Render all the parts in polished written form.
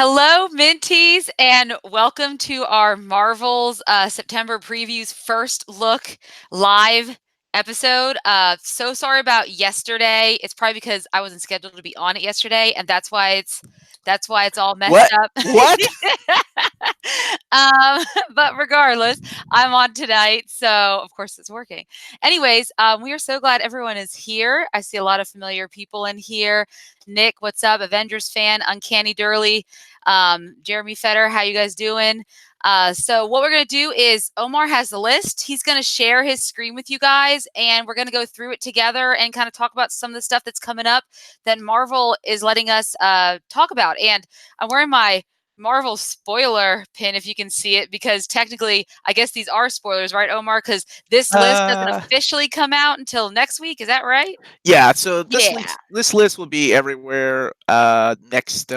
Hello, Minties, and welcome to our Marvel's September Previews First Look live episode. So sorry about yesterday. It's probably because I wasn't scheduled to be on it yesterday, and that's why it's all messed What? up. What? um, but regardless, I'm on tonight, so of course it's working. Anyways, we are so glad everyone is here. I see a lot of familiar people in here. Nick, what's up? Avengers fan, Uncanny Durley. Jeremy Fetter, how you guys doing? So what we're going to do is Omar has the list. He's going to share his screen with you guys, and we're going to go through it together and kind of talk about some of the stuff that's coming up that Marvel is letting us talk about. And I'm wearing my Marvel spoiler pin, if you can see it, because technically, I guess these are spoilers, right, Omar? Because this list doesn't officially come out until next week. Is that right? Yeah. So Yeah. this list will be everywhere next.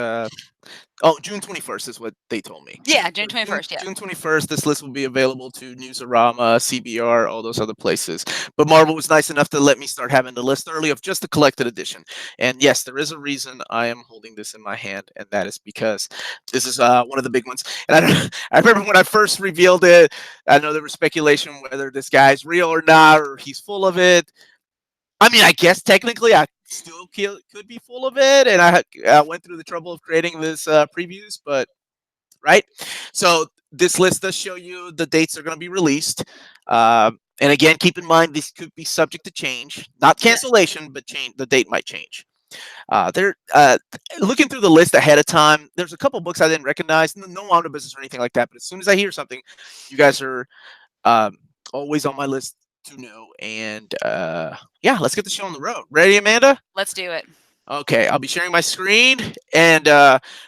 June 21st is what they told me. Yeah, June So 21st. Yeah. June 21st, this list will be available to Newsarama, CBR, all those other places. But Marvel was nice enough to let me start having the list early of just the collected edition. And yes, there is a reason I am holding this in my hand, and that is because this is one of the big ones. And I remember when I first revealed it, I know there was speculation whether this guy's real or not, or he's full of it. I mean, I guess technically I still could be full of it, and I went through the trouble of creating this previews, but right. So this list does show you the dates are going to be released, and again, keep in mind this could be subject to change, not cancellation, but change. The date might change. They're looking through the list ahead of time. There's a couple books I didn't recognize, no omnibuses or anything like that. But as soon as I hear something, you guys are um, always on my list to know. And yeah, let's get the show on the road. Ready, Amanda? Let's do it. Okay, I'll be sharing my screen. And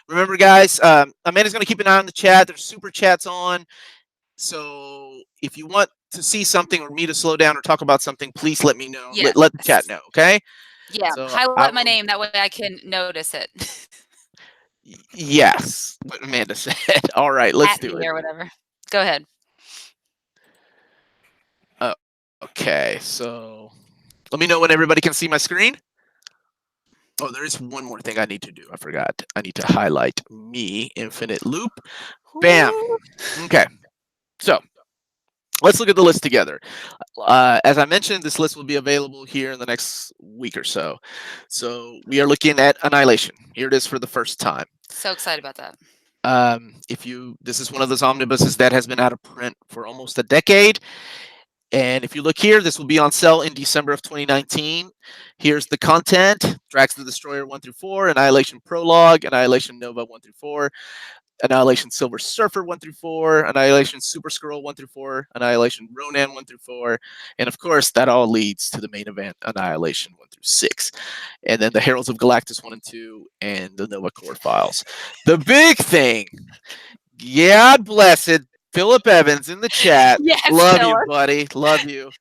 remember, guys, Amanda's going to keep an eye on the chat. There's super chats on. So if you want to see something or me to slow down or talk about something, please let me know. Yes. Let the chat know, okay? Yeah, So highlight my name. That way I can notice it. Yes, what Amanda said. All right, let's At do me it. or whatever. Go ahead. Okay, so let me know when everybody can see my screen. Oh, there is one more thing I need to do. I forgot. I need to highlight me, infinite loop. Bam. Okay. So let's look at the list together. As I mentioned, this list will be available here in the next week or so. So we are looking at Annihilation. Here it is for the first time. So excited about that. This is one of those omnibuses that has been out of print for almost a decade. And if you look here, this will be on sale in December of 2019. Here's the content: Drax the Destroyer 1 through 4, Annihilation Prologue, Annihilation Nova 1 through 4, Annihilation Silver Surfer 1 through 4, Annihilation Super Skrull 1 through 4, Annihilation Ronan 1 through 4, and of course, that all leads to the main event, Annihilation 1 through 6. And then the Heralds of Galactus 1 and 2, and the Nova Corps files. The big thing, God bless it, Philip Evans in the chat. Yes, Love you, Philip. buddy. Love you.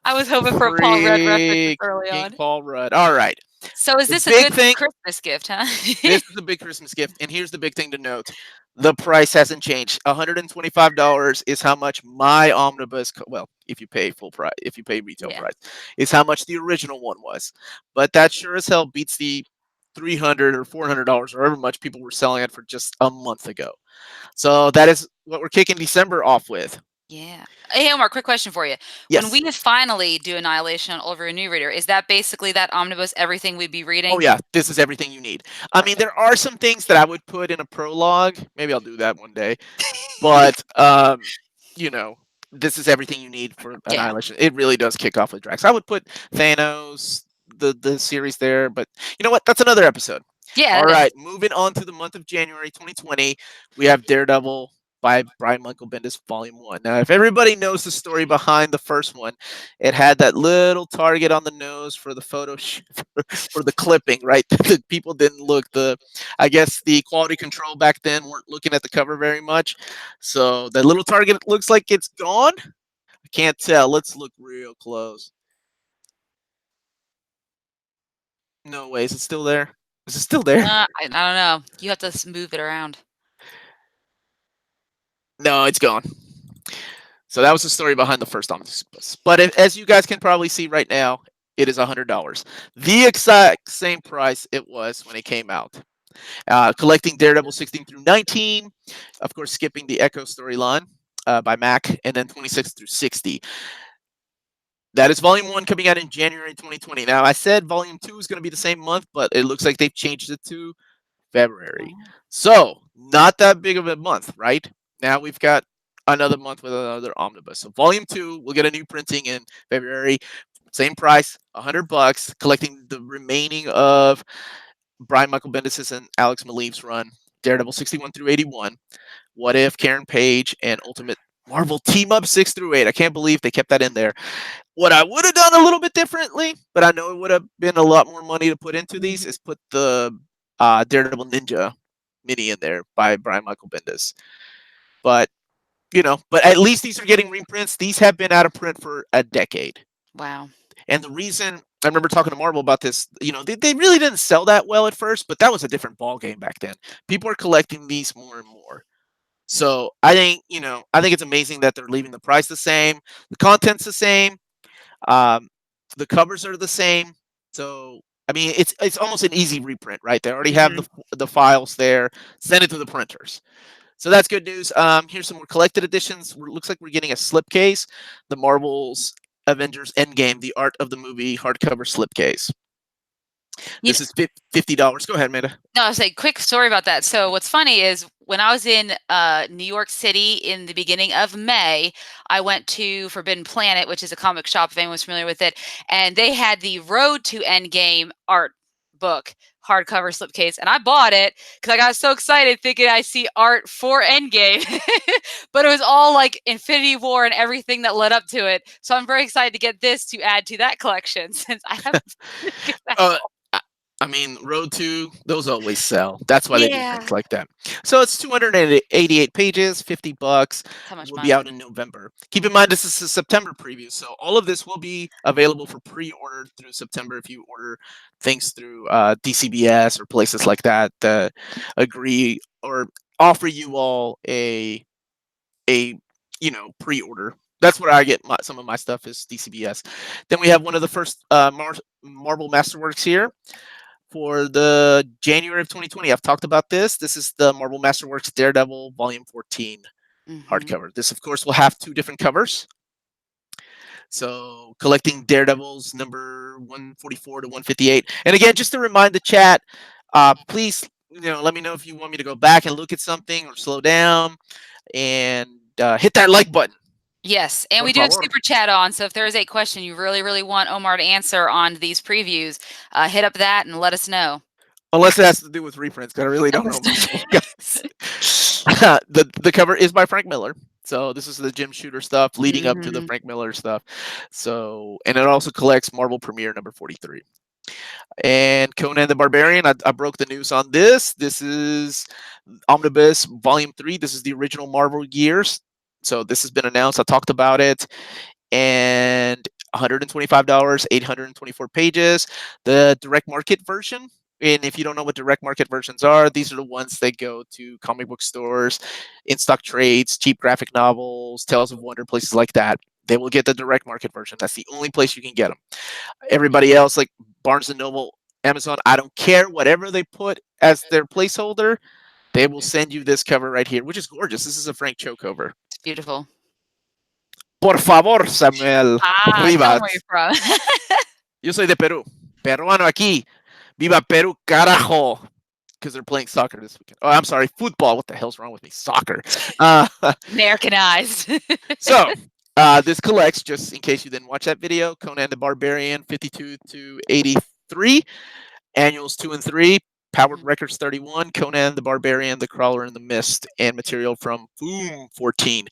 I was hoping for a Paul Rudd reference early on. Paul Rudd. All right. So is The this a big good thing. Christmas gift, huh? This is a big Christmas gift, and here's the big thing to note: the price hasn't changed. $125 is how much my omnibus. Well, if you pay full price, if you pay retail price, is how much the original one was. But that sure as hell beats the $300 or $400 or however much people were selling it for just a month ago. So that is what we're kicking December off with. Yeah. Hey, Omar, quick question for you. Yes. When we finally do Annihilation on Over a New Reader, is that basically that omnibus everything we'd be reading? Oh yeah, this is everything you need. I mean, there are some things that I would put in a prologue. Maybe I'll do that one day. But you know, this is everything you need for Annihilation. It really does kick off with Drax. I would put Thanos, the series there, but you know what? That's another episode. Yeah. All right, moving on to the month of January 2020, we have Daredevil by Brian Michael Bendis, Volume 1. Now, if everybody knows the story behind the first one, it had that little target on the nose for the photo for the clipping, right? The people didn't look. I guess the quality control back then weren't looking at the cover very much, so that little target looks like it's gone. I can't tell. Let's look real close. No way. Is it still there? Is it still there? I don't know. You have to move it around. No, it's gone. So that was the story behind the first omnibus. But as you guys can probably see right now, it is $100. The exact same price it was when it came out. Collecting Daredevil 16 through 19, of course, skipping the Echo storyline by Mac, and then 26 through 60. That is Volume 1 coming out in January 2020. Now, I said Volume 2 is going to be the same month, but it looks like they've changed it to February. Oh. So, not that big of a month, right? Now we've got another month with another omnibus. So, Volume 2 will get a new printing in February. Same price, $100, collecting the remaining of Brian Michael Bendis and Alex Maleev's run, Daredevil 61 through 81, What If, Karen Page, and Ultimate Marvel Team Up 6 through 8. I can't believe they kept that in there. What I would have done a little bit differently, but I know it would have been a lot more money to put into these, Mhm. is put the Daredevil Ninja mini in there by Brian Michael Bendis. But, but at least these are getting reprints. These have been out of print for a decade. Wow. And the reason I remember talking to Marvel about this, they really didn't sell that well at first, but that was a different ball game back then. People are collecting these more and more. So I think it's amazing that they're leaving the price the same, the content's the same, um, the covers are the same. So I mean, it's almost an easy reprint, right? They already have Mhm. the files there. Send it to the printers. So that's good news. Here's some more collected editions. Looks like we're getting a slipcase, the Marvel's Avengers Endgame, the art of the movie hardcover slipcase. You This is $50. Go ahead, Amanda. No, I'll say quick story about that. So what's funny is when I was in New York City in the beginning of May, I went to Forbidden Planet, which is a comic shop, if anyone's familiar with it, and they had the Road to Endgame art book hardcover slipcase, and I bought it because I got so excited thinking I see art for Endgame, but it was all like Infinity War and everything that led up to it. So I'm very excited to get this to add to that collection since I haven't seen it at Uh, all. I mean, Road to those always sell. That's why they do Yeah, things like that. So it's 288 pages, $50. it's how much Will be money. out in November. Keep in mind this is a September preview, so all of this will be available for pre-order through September if you order things through DCBS or places like that that agree or offer you all a pre-order. That's where I get some of my stuff is DCBS. Then we have one of the first Marvel Masterworks here for the January of 2020. I've talked about this. This is the Marvel Masterworks Daredevil Volume 14 Mhm. hardcover. This, of course, will have two different covers. So collecting Daredevils number 144 to 158. And again, just to remind the chat, please, let me know if you want me to go back and look at something or slow down and hit that like button. Yes, and Por we do have favor. super chat on, so if there is a question you really, really want Omar to answer on these previews, hit up that and let us know. Unless it has to do with reprints, because I really don't know much, you guys. The cover is by Frank Miller. So this is the Jim Shooter stuff leading up to the Mhm. Frank Miller stuff. So and it also collects Marvel Premiere number 43. And Conan the Barbarian, I broke the news on this. This is Omnibus Volume 3. This is the original Marvel years. So this has been announced. I talked about it. And $125, 824 pages. The direct market version. And if you don't know what direct market versions are, these are the ones that go to comic book stores, in stock trades, cheap graphic novels, Tales of Wonder, places like that. They will get the direct market version. That's the only place you can get them. Everybody else, like Barnes and Noble, Amazon, I don't care. Whatever they put as their placeholder, they will send you this cover right here, which is gorgeous. This is a Frank Cho cover. It's beautiful. Por favor, Samuel Tell 'em where Rivas. you're from. Yo soy de Perú. Peruano aquí. Viva Peru, carajo. Because they're playing soccer this weekend. Oh, I'm sorry, football. What the hell's wrong with me? Soccer. Uh, Americanized. so, this collects, just in case you didn't watch that video, Conan the Barbarian 52 to 83, Annuals 2 and 3, Powered Mhm. Records 31, Conan the Barbarian, The Crawler in the Mist, and material from Boom 14.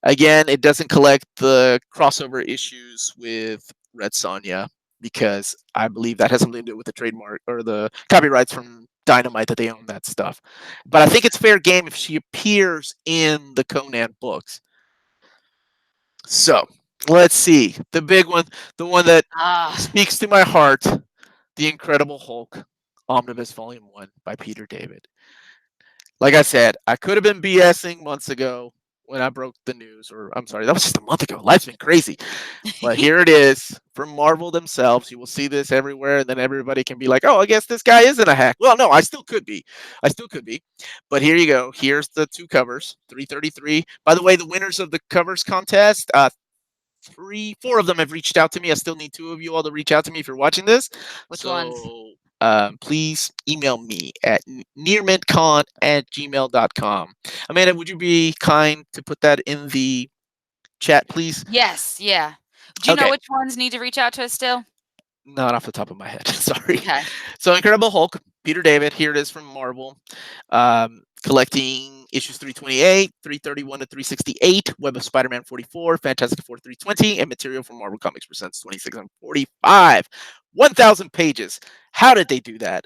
Again, it doesn't collect the crossover issues with Red Sonja because I believe that has something to do with the trademark or the copyrights from Dynamite that they own that stuff. But I think it's fair game if she appears in the Conan books. So let's see. The big one, the one that Ah, speaks to my heart, The Incredible Hulk, Omnibus Volume 1 by Peter David. Like I said, I could have been BSing months ago. when I broke the news, or I'm sorry, that was just a month ago. Life's been crazy. But here it is from Marvel themselves. You will see this everywhere, and then everybody can be like, "Oh, I guess this guy isn't a hack." Well, no, I still could be. I still could be. But here you go. Here's the two covers. 333. By the way, the winners of the covers contest, four of them have reached out to me. I still need two of you all to reach out to me if you're watching this. Which ones? So please email me at nearmintcon@gmail.com. Amanda, would you be kind to put that in the chat, please? Yes, yeah. Do you know Okay. which ones need to reach out to us still? Not off the top of my head. Sorry. Okay. So Incredible Hulk, Peter David. Here it is from Marvel, collecting issues 328, 331 to 368. Web of Spider-Man 44, Fantastic Four 320, and material from Marvel Comics Presents 26 and 45. 1,000 pages. How did they do that?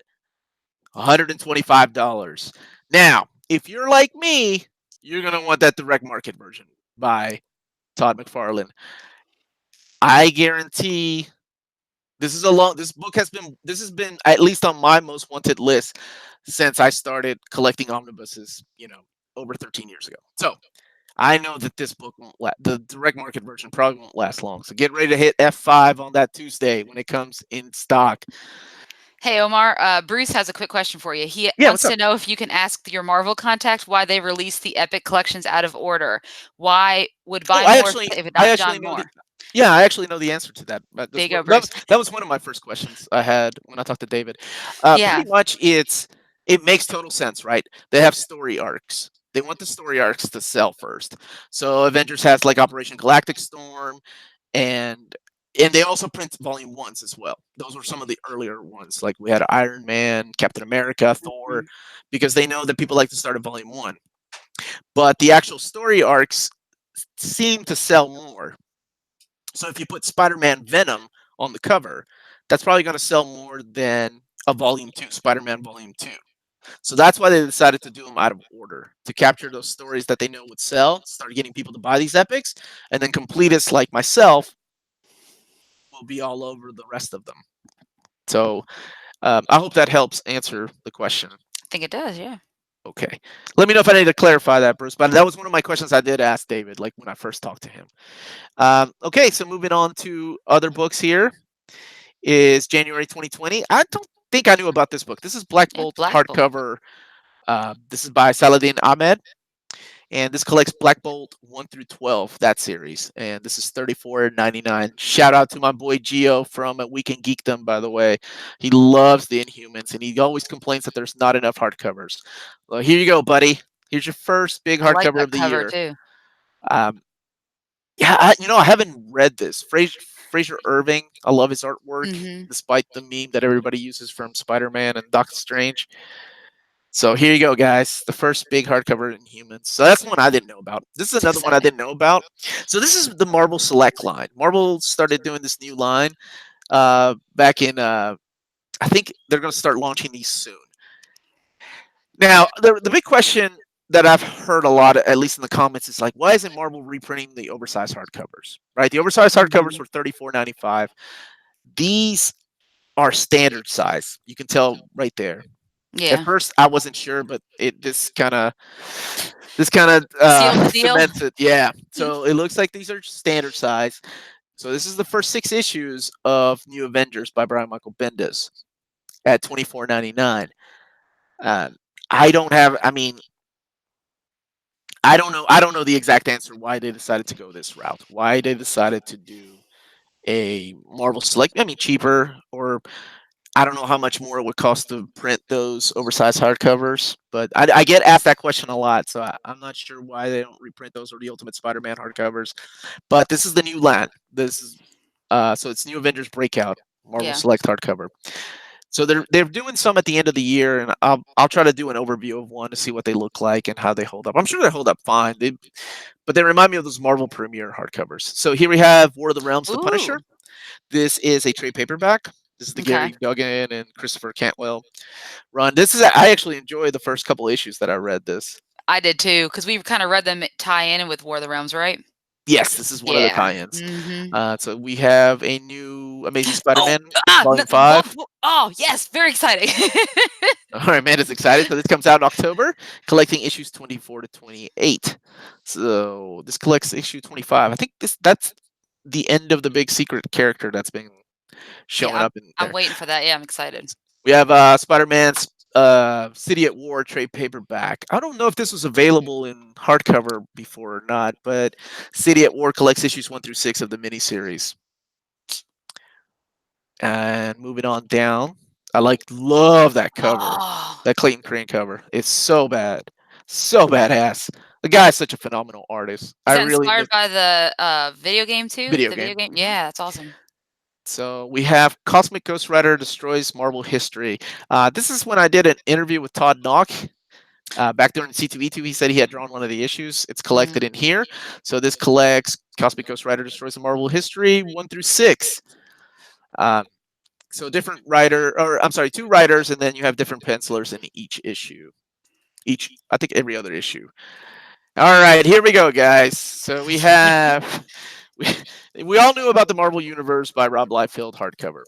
$125. Now, if you're like me, you're gonna want that direct market version by Todd McFarlane. I guarantee this book has been at least on my most wanted list since I started collecting omnibuses, over 13 years ago. So I know that this book won't the direct market version probably won't last long. So get ready to hit F5 on that Tuesday when it comes in stock. Hey, Omar, Bruce has a quick question for you. He Yeah, wants what's up? to know if you can ask your Marvel contact why they released the Epic collections out of order. Why would Oh, buy more if I not actually John know the more? yeah, I actually know the answer to that. There That's you go, what Bruce. that was one of my first questions I had when I talked to David. Yeah. Pretty much, it makes total sense, right? They have story arcs. They want the story arcs to sell first. So Avengers has like Operation Galactic Storm, and they also print volume ones as well. Those were some of the earlier ones. Like we had Iron Man, Captain America, Thor, Mhm. because they know that people like to start at volume one. But the actual story arcs seem to sell more. So if you put Spider-Man Venom on the cover, that's probably going to sell more than a volume 2, Spider-Man volume 2. So that's why they decided to do them out of order, to capture those stories that they know would sell, start getting people to buy these epics, and then completists like myself will be all over the rest of them. So I hope that helps answer the question. I think it does, yeah. Okay. Let me know if I need to clarify that, Bruce. But that was one of my questions I did ask David, like when I first talked to him. Okay, so moving on to other books here is January 2020. I don't think I knew about this book. This is Black Yeah, Bolt Black Bolt. hardcover. This is by Saladin Ahmed, and this collects Black Bolt 1 through 12, that series. And this is $34.99. Shout out to my boy Gio from Weekend Geekdom, by the way. He loves the Inhumans, and he always complains that there's not enough hardcovers. Well, here you go, buddy. Here's your first big I like hardcover that of the cover year. too. Um, yeah, I haven't read this. Fraser Irving, I love his artwork, Mhm. despite the meme that everybody uses from Spider-Man and Doctor Strange. So here you go, guys. The first big hardcover in humans. So that's one I didn't know about. This is It's another one I exciting. didn't know about. So this is the Marvel Select line. Marvel started doing this new line back in. I think they're going to start launching these soon. Now, the big question that I've heard a lot, at least in the comments, is like, why isn't Marvel reprinting the oversized hardcovers? Right, the oversized hardcovers Mhm. were $34.95. These are standard size. You can tell right there. At Yeah. first, I wasn't sure, but this kind of Sealed the deal. cements it. Yeah. So it looks like these are standard size. So this is the first 6 issues of New Avengers by Brian Michael Bendis at $24.99. Uh, I don't have. I mean, I don't know. I don't know the exact answer why they decided to go this route. Why they decided to do a Marvel Select. I mean, cheaper, or I don't know how much more it would cost to print those oversized hardcovers. But I get asked that question a lot, so I'm not sure why they don't reprint those or the Ultimate Spider-Man hardcovers. But this is the new line. This is so it's New Avengers Breakout Marvel Yeah. Select hardcover. So they're doing some at the end of the year, and I'll try to do an overview of one to see what they look like and how they hold up. I'm sure they hold up fine. But they remind me of those Marvel Premiere hardcovers. So here we have War of the Realms, The Punisher. Ooh. This is a trade paperback. This is the Okay. Gary Duggan and Christopher Cantwell run. I actually enjoyed the first couple issues that I read this. I did too, because we kind of read them tie in with War of the Realms, right? Yes, this is one of the Yeah. tie-ins. Mhm. So we have a new Amazing Oh, Spider-Man ah, no, Volume 5. oh, yes, very exciting. All right, Amanda's excited. So this comes out in October, collecting issues 24 to 28. So this collects issue 25. I think that's the end of the big secret character that's been showing Yeah, up in I'm there. waiting for that. Yeah, I'm excited. We have Spider-Man's City at War trade paperback. I don't know if this was available in hardcover before or not, but City at War collects issues 1 through 6 of the miniseries. And moving on down, love that cover, Oh, that Clayton Crane cover. It's so bad, so badass. The guy's such a phenomenal artist. is I that really inspired miss by the video game too? video The video game. game? Yeah, that's awesome. So we have Cosmic Ghost Rider destroys Marvel history. This is when I did an interview with Todd Knock. Back during C2E2, he said he had drawn one of the issues. It's collected in here. So this collects Cosmic Ghost Rider destroys the Marvel history 1 through 6. Um, so different writer, or I'm sorry, two writers, and then you have different pencilers in each issue. I think every other issue. All right, here we go, guys. So we have, we, we all knew about the Marvel Universe by Rob Liefeld hardcover,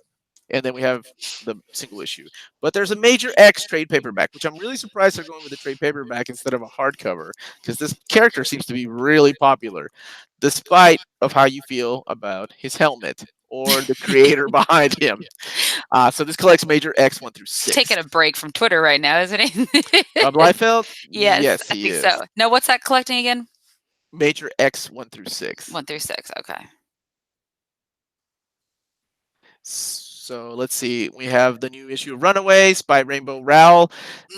and then we have the single issue. But there's a Major X trade paperback, which I'm really surprised they're going with a trade paperback instead of a hardcover, because this character seems to be really popular, despite of how you feel about his helmet or the creator behind him. So this collects Major X 1 through He's 6. taking a break from Twitter right now, isn't he? Rob Liefeld? Yes, Yes, I he think is. so. No, what's that collecting again? Major X 1 through 6. 1 through 6. Okay. So let's see. We have the new issue of Runaways by Rainbow Rowell.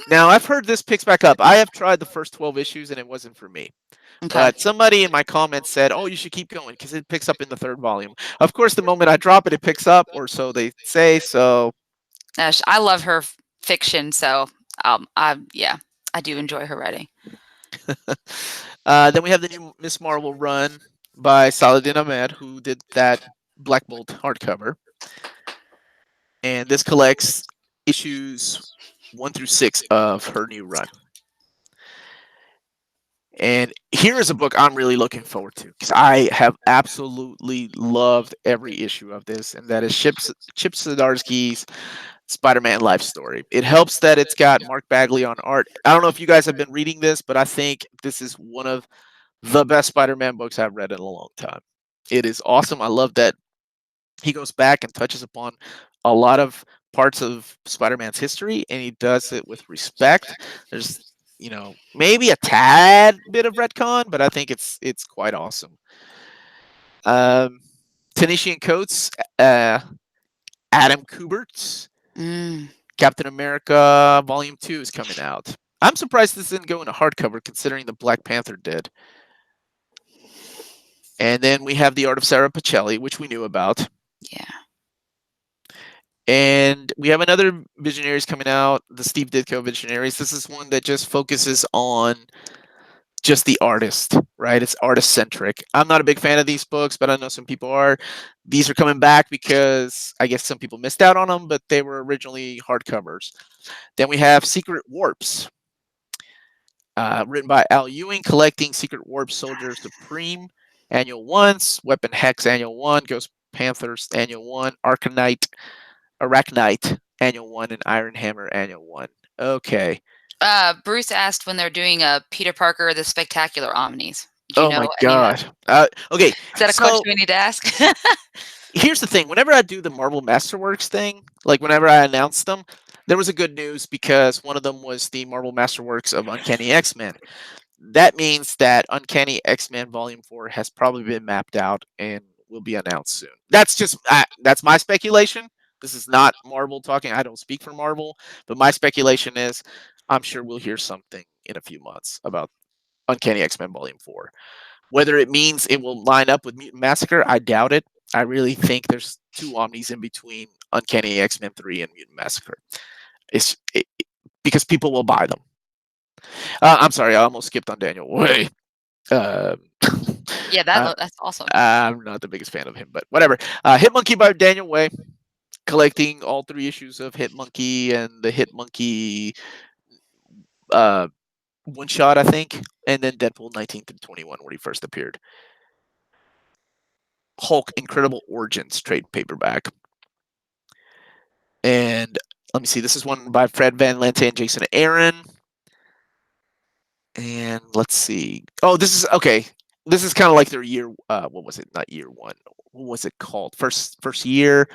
Now, I've heard this picks back up. I have tried the first 12 issues and it wasn't for me. Okay. But somebody in my comments said, "Oh, you should keep going because it picks up in the third volume." Of course, the moment I drop it, it picks up, or so they say. So, I love her fiction, so yeah, I do enjoy her writing. then we have the new Miss Marvel run by Saladin Ahmed, who did that Black Bolt hardcover, and this collects issues 1 through 6 of her new run. And here is a book I'm really looking forward to because I have absolutely loved every issue of this, and that is Chip Zdarsky's Spider-Man life story. It helps that it's got Mark Bagley on art. I don't know if you guys have been reading this, but I think this is one of the best Spider-Man books I've read in a long time. It is awesome. I love that he goes back and touches upon a lot of parts of Spider-Man's history, and he does it with respect. There's, maybe a tad bit of retcon, but I think it's quite awesome. Tanishian Coates, Adam Kubert's Mm. Captain America Volume 2 is coming out. I'm surprised this didn't go in a hardcover considering the Black Panther did. And then we have The Art of Sarah Pacelli, which we knew about. Yeah. And we have another Visionaries coming out, the Steve Ditko Visionaries. This is one that just focuses on just the artist, right? It's artist centric. I'm not a big fan of these books, but I know some people are. These are coming back because I guess some people missed out on them, but they were originally hardcovers. Then we have Secret Warps, written by Al Ewing, collecting Secret Warp Soldier Supreme Annual 1s, Weapon Hex Annual 1, Ghost Panthers Annual 1, Arachnite Annual 1, and Iron Hammer Annual 1. Okay. Bruce asked when they're doing a Peter Parker the Spectacular Omnis. Do you Oh know my any of that? god. Okay. Is that a question So we need to ask? here's the thing. Whenever I do the Marvel Masterworks thing, like whenever I announce them, there was a good news because one of them was the Marvel Masterworks of Uncanny X-Men. That means that Uncanny X-Men Volume 4 has probably been mapped out and will be announced soon. That's my speculation. This is not Marvel talking. I don't speak for Marvel, but my speculation is I'm sure we'll hear something in a few months about Uncanny X-Men Volume 4. Whether it means it will line up with Mutant Massacre, I doubt it. I really think there's two Omnis in between Uncanny X-Men 3 and Mutant Massacre. Because people will buy them. I'm sorry, I almost skipped on Daniel Way. Uh, Yeah, that's awesome. I'm not the biggest fan of him, but whatever. Hitmonkey by Daniel Way, collecting all 3 issues of Hitmonkey and the Hitmonkey one shot, I think, and then Deadpool 19 through 21 when he first appeared. Hulk Incredible Origins trade paperback. And Let me see. This is one by Fred Van Lente and Jason Aaron. And let's see. Oh, this is okay. This is kind of like their year. What was it? Not year one. What was it called? First year.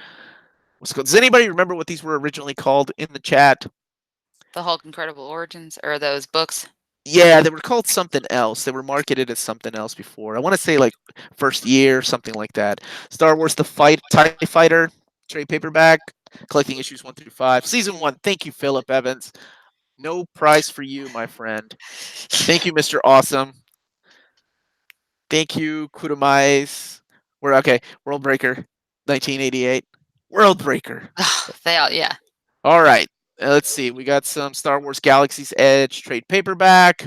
What's it called? Does anybody remember what these were originally called in the chat? The Hulk Incredible Origins or those books. Yeah, they were called something else. They were marketed as something else before. I want to say like first year, something like that. Star Wars: The Fight, TIE Fighter, trade paperback, collecting issues 1 through 5, season 1. Thank you, Philip Evans. No price for you, my friend. Thank you, Mr. Awesome. Thank you, Kudamais. We're okay. World Breaker, 1988. World Breaker. They all, yeah. All right. Let's see. We got some Star Wars Galaxy's Edge trade paperback.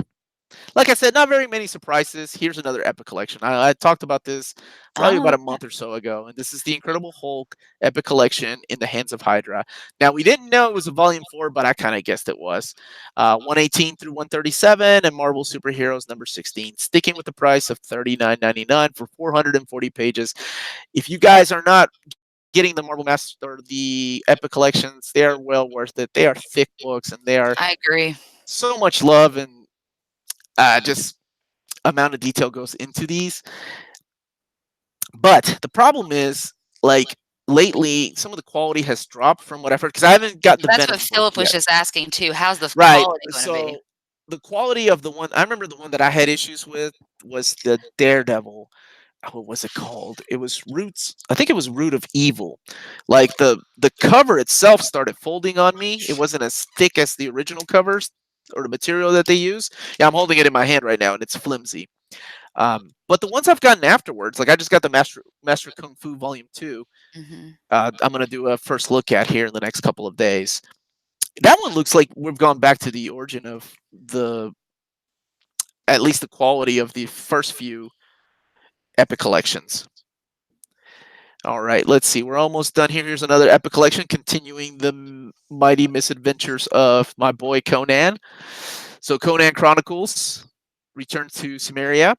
Like I said, not very many surprises. Here's another Epic collection. I talked about this probably Oh, about a month or so ago, and this is the Incredible Hulk Epic collection in the hands of Hydra. Now, we didn't know it was a volume 4, but I kind of guessed it was. 118 through 137, and Marvel Superheroes number 16, sticking with the price of $39.99 for 440 pages. If you guys are not getting the Marvel Master or the Epic collections, they are well worth it. They are thick books, and they are I agree. so much love and just amount of detail goes into these. But the problem is, like, lately, some of the quality has dropped from what I've heard because I haven't gotten the That's what Venom book Philip was yet. just asking too. How's the Right. quality going to be? So the quality of the one I remember the one that I had issues with was the Daredevil. What was it called? It was Roots. I think it was Root of Evil. Like the cover itself started folding on me. It wasn't as thick as the original covers or the material that they use. Yeah, I'm holding it in my hand right now, and it's flimsy. But the ones I've gotten afterwards, like I just got the Master Kung Fu Volume 2. Hmm. I'm gonna do a first look at here in the next couple of days. That one looks like we've gone back to the origin of the at least the quality of the first few Epic collections. All right, let's see. We're almost done here. Here's another Epic collection, continuing the mighty misadventures of my boy Conan. So Conan Chronicles return to Sumeria.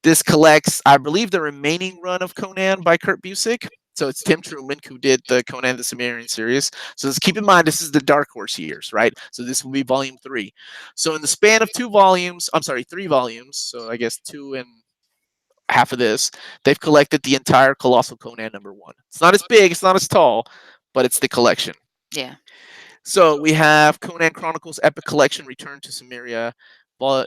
This collects, I believe, the remaining run of Conan by Kurt Busiek. So it's Tim Truman who did the Conan the Cimmerian series. So let's keep in mind this is the Dark Horse years, right? So this will be volume 3. So in the span of 3 volumes, so I guess 2 and half of this, they've collected the entire Colossal Conan #1. It's not as big, it's not as tall, but it's the collection. Yeah. So we have Conan Chronicles Epic Collection Return to Sumeria.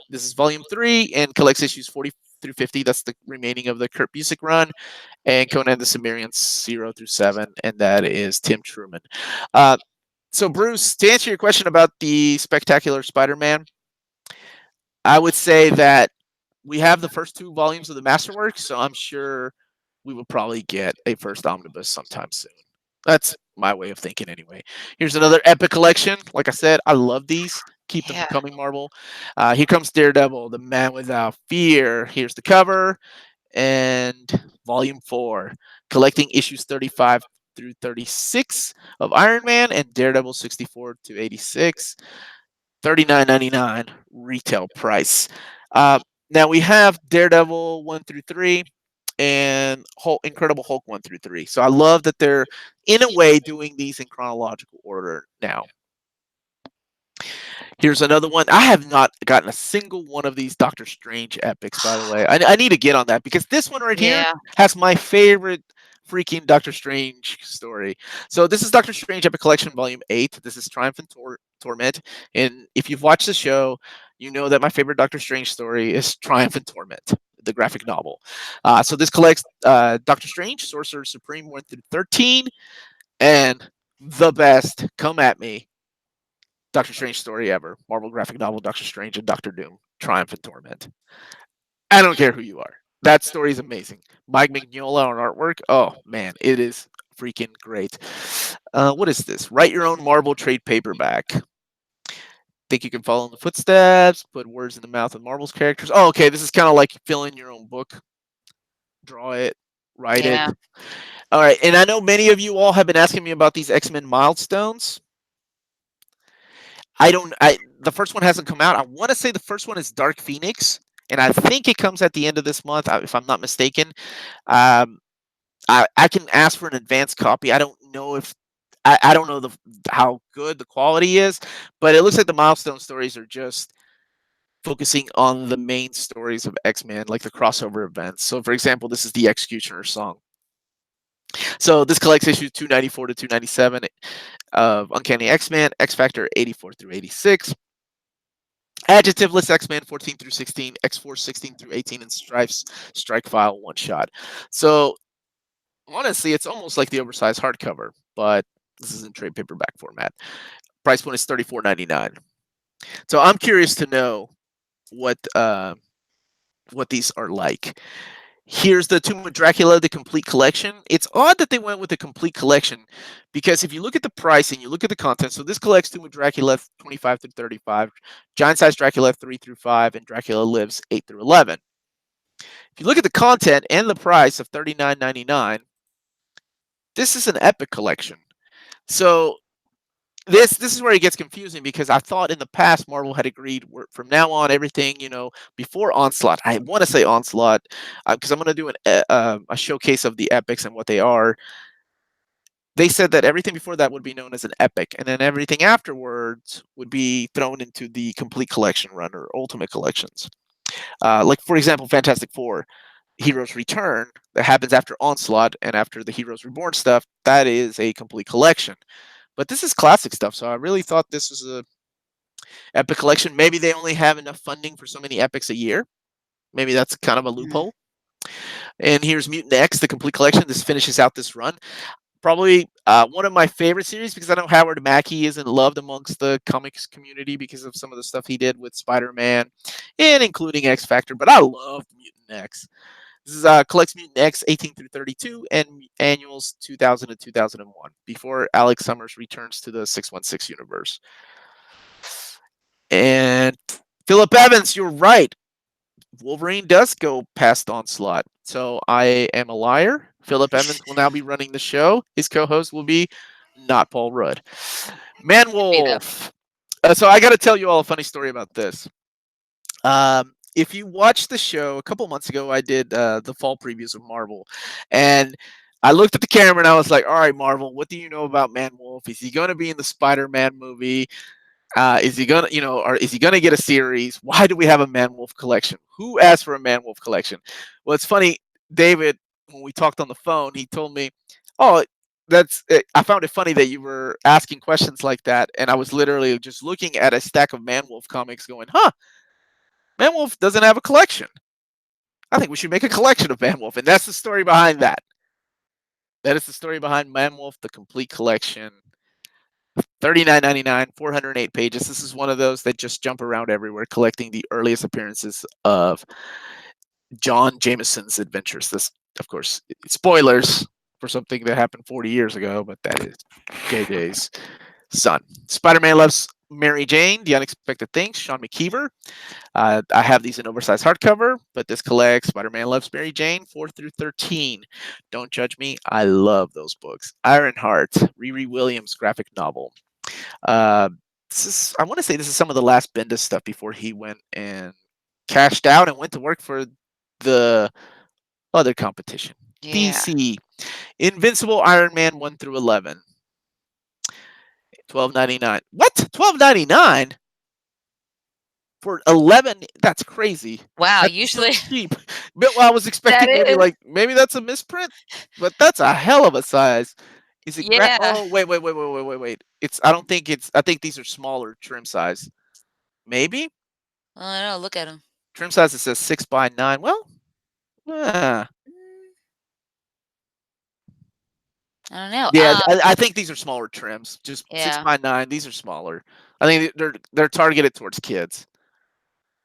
This is volume 3 and collects issues 40 through 50. That's the remaining of the Kurt Busiek run. And Conan the Cimmerian 0 through 7. And that is Tim Truman. So, Bruce, to answer your question about the Spectacular Spider Man, I would say that we have the first 2 volumes of the Masterwork. So I'm sure we will probably get a first omnibus sometime soon. That's my way of thinking anyway. Here's another Epic collection. Like I said, I love these. Keep them Yeah. coming, Marvel. Here comes Daredevil, the Man Without Fear. Here's the cover and volume 4, collecting issues 35 through 36 of Iron Man and Daredevil 64 to 86. $39.99 retail price. Now we have Daredevil 1 through 3 and Incredible Hulk 1 through 3. So I love that they're in a way doing these in chronological order now. Here's another one. I have not gotten a single one of these Doctor Strange epics, by the way. I need to get on that because this one right here Yeah. has my favorite freaking Doctor Strange story. So this is Doctor Strange Epic Collection Volume 8. This is Triumph and Torment. And if you've watched the show, you know that my favorite Doctor Strange story is Triumph and Torment, the graphic novel. So this collects Doctor Strange, Sorcerer Supreme 1 through 13, and the best, come at me, Doctor Strange story ever. Marvel graphic novel Doctor Strange and Doctor Doom, Triumph and Torment. I don't care who you are. That story is amazing. Mike Mignola on artwork. Oh man, it is freaking great. What is this? Write your own Marvel trade paperback. Think you can follow in the footsteps, put words in the mouth of Marvel's characters. Oh, okay. This is kind of like fill in your own book, draw it, write it. Yeah. All right. And I know many of you all have been asking me about these X-Men milestones. The first one hasn't come out. I want to say the first one is Dark Phoenix, and I think it comes at the end of this month, if I'm not mistaken. I can ask for an advance copy. I don't know if I don't know how good the quality is, but it looks like the milestone stories are just focusing on the main stories of X-Men, like the crossover events. So, for example, this is the Executioner song. So this collects issues 294 to 297 of Uncanny X-Men, X Factor 84 through 86, Adjectiveless X-Men 14 through 16, X-Force 16 through 18, and Strife's Strike File one shot. So honestly, it's almost like the oversized hardcover, but this is in trade paperback format. Price point is $34.99. So I'm curious to know what what these are like. Here's the Tomb of Dracula, the complete collection. It's odd that they went with the complete collection because if you look at the price and you look at the content, so this collects Tomb of Dracula 25 through 35, Giant Size Dracula 3 through 5, and Dracula Lives 8 through 11. If you look at the content and the price of $39.99, this is an epic collection. So this is where it gets confusing because I thought in the past Marvel had agreed from now on everything before Onslaught. I want to say Onslaught because I'm going to do a showcase of the epics and what they are. They said that everything before that would be known as an epic, and then everything afterwards would be thrown into the complete collection run or ultimate collections. Like for example, Fantastic Four, Heroes Return that happens after Onslaught and after the Heroes Reborn stuff. That is a complete collection. But this is classic stuff, so I really thought this was a epic collection. Maybe they only have enough funding for so many epics a year. Maybe that's kind of a Mm. loophole. And here's Mutant X, the complete collection. This finishes out this run. Probably one of my favorite series because I know Howard Mackey isn't loved amongst the comics community because of some of the stuff he did with Spider-Man and including X Factor. But I love Mutant X. This is collects Mutant X 18 through 32 and annuals 2000 and 2001 before Alex Summers returns to the 616 universe. And Philip Evans, you're right. Wolverine does go past Onslaught. So I am a liar. Philip Evans will now be running the show. His co-host will be not Paul Rudd. Man Could be though. Wolf. So I got to tell you all a funny story about this. If you watched the show a couple months ago, I did the fall previews of Marvel, and I looked at the camera and I was like, "All right, Marvel, what do you know about Man Wolf? Is he going to be in the Spider-Man movie? Is he gonna, or is he gonna get a series? Why do we have a Man Wolf collection? Who asked for a Man Wolf collection?" Well, it's funny, David. When we talked on the phone, he told me, "Oh, that's." I found it funny that you were asking questions like that, and I was literally just looking at a stack of Man Wolf comics, going, "Huh, Man Wolf doesn't have a collection. I think we should make a collection of Man Wolf," and that's the story behind that. That is the story behind Man Wolf, the complete collection. $39.99, 408 pages. This is one of those that just jump around everywhere, collecting the earliest appearances of John Jameson's adventures. This, of course, spoilers for something that happened 40 years ago, but that is JJ's son. Spider-Man Loves Mary Jane, The Unexpected Things, Sean McKeever. I have these in oversized hardcover, but this collects Spider-Man Loves Mary Jane 4 through 13. Don't judge me. I love those books. Ironheart, Riri Williams graphic novel. Uh, I want to say this is some of the last Bendis stuff before he went and cashed out and went to work for the other competition. Yeah. DC Invincible Iron Man 1 through 11. $12.99. What? $12.99 for 11? That's crazy. Wow. That's so Usually cheap. But I was that expecting is. maybe that's a misprint, but that's a hell of a size. Is it Yeah. Oh, wait. It's I don't think it's I think these are smaller trim size. Maybe? I don't know. Look at him. Trim size it says 6 by 9. Well, I don't know. yeah, I think these are smaller trims. Just six Yeah. by nine. These are smaller. I think they're targeted towards kids.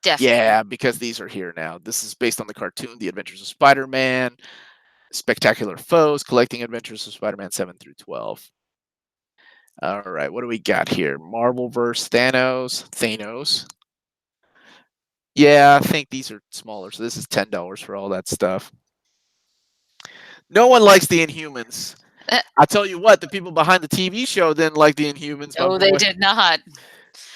Definitely. Yeah, because these are here now. This is based on the cartoon, The Adventures of Spider-Man, Spectacular Foes, Collecting Adventures of Spider-Man 7 through 12. All right, what do we got here? Marvelverse, Thanos. Yeah, I think these are smaller. So this is $10 for all that stuff. No one likes the Inhumans. Uh, I tell you what, the people behind the TV show didn't like the Inhumans, my no, they boy. did not.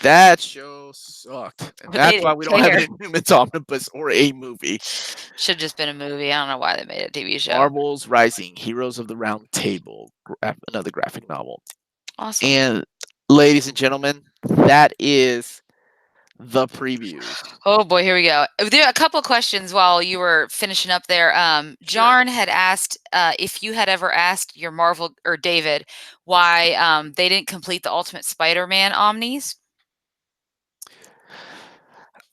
That show sucked. And They that's why didn't we don't have care. an Inhumans omnibus or a movie. Should have just been a movie. I don't know why they made a TV show. Marvel's Rising, Heroes of the Round Table, another graphic novel. Awesome. And ladies and gentlemen, that is the previews. Oh boy, here we go. There are a couple of questions while you were finishing up there. Sure. Jarn had asked if you had ever asked your Marvel or David why they didn't complete the Ultimate Spider-Man omnis.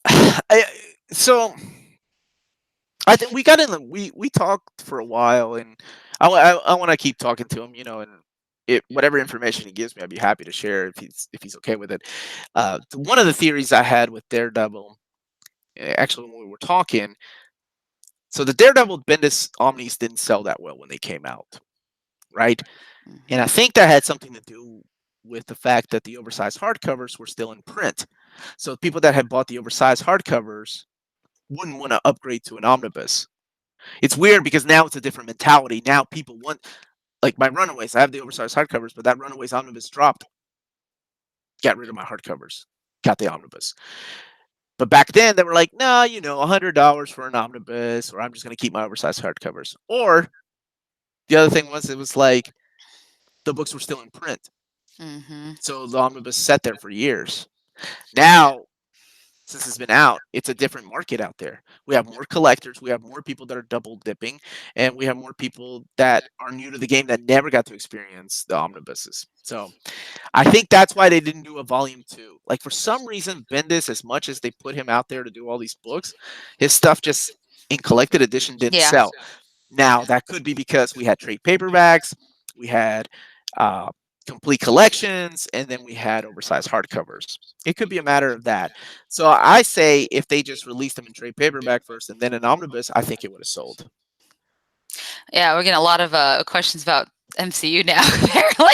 I, so I think we got in the we talked for a while, and I want to keep talking to him, and whatever information he gives me, I'd be happy to share if he's okay with it. One of the theories I had with Daredevil, actually when we were talking, so the Daredevil Bendis Omnis didn't sell that well when they came out, right? And I think that had something to do with the fact that the oversized hardcovers were still in print. So people that had bought the oversized hardcovers wouldn't want to upgrade to an omnibus. It's weird because now it's a different mentality. Now people want, like my Runaways. I have the oversized hardcovers, but that Runaways omnibus dropped. Got rid of my hardcovers. Got the omnibus. But back then they were like, no, $100 for an omnibus, or I'm just going to keep my oversized hardcovers. Or the other thing was, it was like the books were still in print. Mm-hmm. So the omnibus sat there for years. Now, since it's been out, it's a different market out there. We have more collectors, we have more people that are double dipping, and we have more people that are new to the game that never got to experience the omnibuses. So I think that's why they didn't do a volume 2. Like, for some reason, Bendis, as much as they put him out there to do all these books, his stuff just in collected edition didn't Yeah. sell. Now, that could be because we had trade paperbacks, we had uh, complete collections, and then we had oversized hardcovers. It could be a matter of that. So I say if they just released them in trade paperback first and then an omnibus, I think it would have sold. Yeah, we're getting a lot of questions about MCU now, apparently.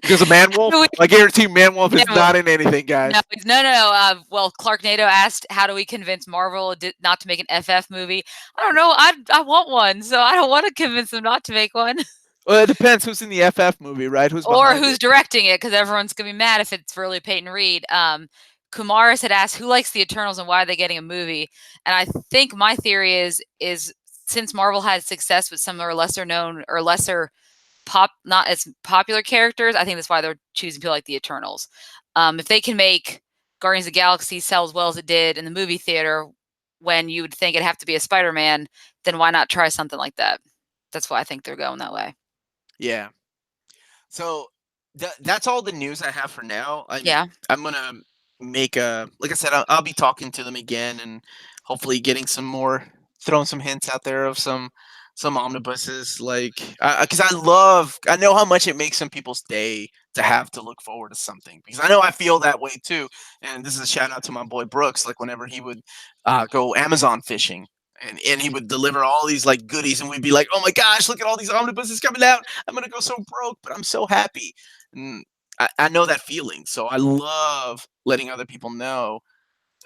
Because of Manwolf, I guarantee Manwolf is Yeah, not in anything, guys. no. Well, Clarknado asked, "How do we convince Marvel not to make an FF movie?" I don't know. I want one, so I don't want to convince them not to make one, Well, it depends who's in the FF movie, right? Who's or behind who's it? directing it, because everyone's gonna be mad if it's really Peyton Reed. Kumaris had asked, "Who likes the Eternals and why are they getting a movie?" And I think my theory is since Marvel had success with some of their lesser known or lesser not as popular characters. I think that's why they're choosing people like the Eternals. If they can make Guardians of the Galaxy sell as well as it did in the movie theater, when you would think it'd have to be a Spider-Man, then why not try something like that? That's why I think they're going that way. Yeah. So that's all the news I have for now. Yeah. I'm gonna make like I said, I'll be talking to them again and hopefully getting some more, throwing some hints out there of some omnibuses, like because I know how much it makes some people's day to have to look forward to something, because I know I feel that way too. And this is a shout out to my boy Brooks, like whenever he would go Amazon fishing. And he would deliver all these like goodies, and we'd be like, "Oh my gosh, look at all these omnibuses coming out! I'm gonna go so broke, but I'm so happy." And I know that feeling, so I love letting other people know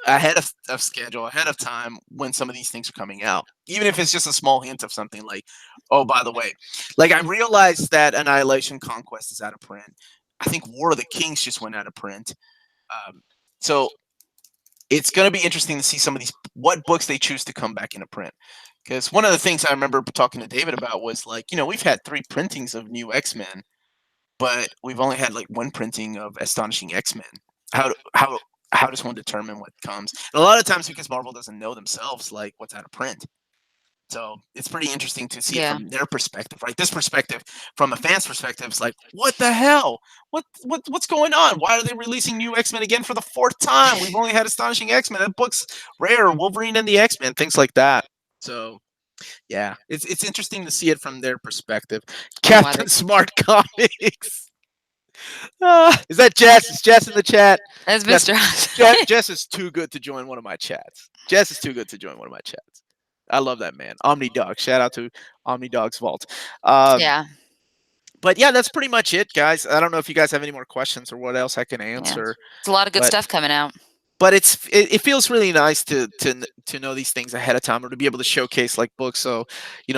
ahead of schedule, ahead of time, when some of these things are coming out. Even if it's just a small hint of something like, oh, by the way, like I realized that Annihilation Conquest is out of print. I think War of the Kings just went out of print. So it's going to be interesting to see some of these, what books they choose to come back into print. Because one of the things I remember talking to David about was like, we've had 3 printings of New X-Men, but we've only had like 1 printing of Astonishing X-Men. How does one determine what comes? And a lot of times because Marvel doesn't know themselves like what's out of print. So it's pretty interesting to see it Yeah. from their perspective, right? This perspective, from a fan's perspective, is like, what the hell? What's going on? Why are they releasing New X-Men again for the 4th time? We've only had Astonishing X-Men. That book's rare. Wolverine and the X-Men, things like that. So yeah, it's interesting to see it from their perspective. And why they Captain Smart Comics. Is that Jess? Is Jess in the chat? That's Jess, Mr. Jess is too good to join one of my chats. Jess is too good to join one of my chats. I love that man. Omni Dog. Shout out to Omni Dog's Vault. Yeah. But yeah, that's pretty much it, guys. I don't know if you guys have any more questions or what else I can Yeah. answer, It's a lot of good but stuff coming out. it feels really nice to to know these things ahead of time, or to be able to showcase like books, so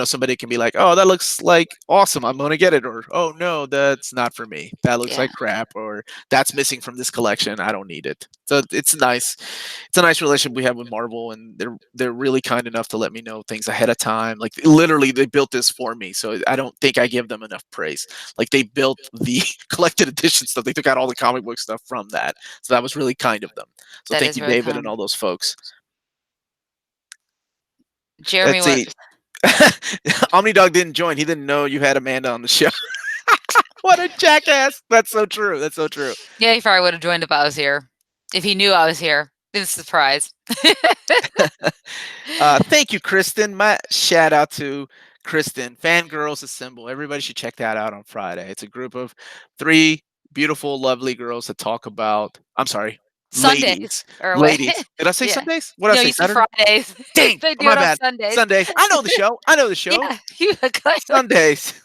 somebody can be like, oh, that looks like awesome, I'm gonna get it, or oh no, that's not for me, that looks Yeah, like crap, or that's missing from this collection, I don't need it. So it's a nice relationship we have with Marvel, and they're really kind enough to let me know things ahead of time. Like literally, they built this for me, so I don't think I give them enough praise. Like they built the collected edition stuff. They took out all the comic book stuff from that, so that was really kind of them. So that thank is you, really David, and kind. all those folks. Jeremy, Let's what? see. Omnidog didn't join. He didn't know you had Amanda on the show. What a jackass! That's so true. That's so true. Yeah, he probably would have joined if I was here. If he knew I was here. It's a surprise. Thank you, Kristen. My shout out to Kristen. Fangirls Assemble. Everybody should check that out on Friday. It's a group of 3 beautiful, lovely girls that talk about. I'm sorry, Sundays ladies. or wait. Ladies. Did I say Yeah. Sundays? What did I No, say? you said Saturday? Fridays. Dang! They Oh, do my it on bad. Sundays. Sundays. I know the show. I know the show. Yeah, you look good. Sundays.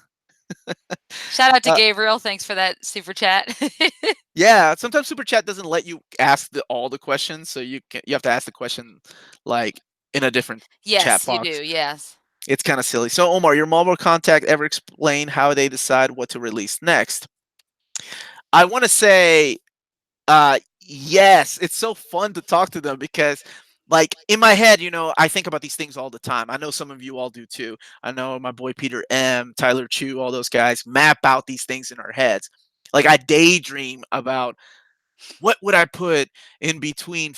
Shout out to Uh, Gabriel. Thanks for that super chat. yeah. Sometimes Super Chat doesn't let you ask all the questions, so you have to ask the question like in a different chat Yes, you do. box. Yes. It's kind of silly. So, Omar, your Marvel contact ever explain how they decide what to release next? I want to say, yes. It's so fun to talk to them because, like, in my head, I think about these things all the time. I know some of you all do too. I know my boy Peter M, Tyler Chu, all those guys map out these things in our heads. Like, I daydream about what would I put in between,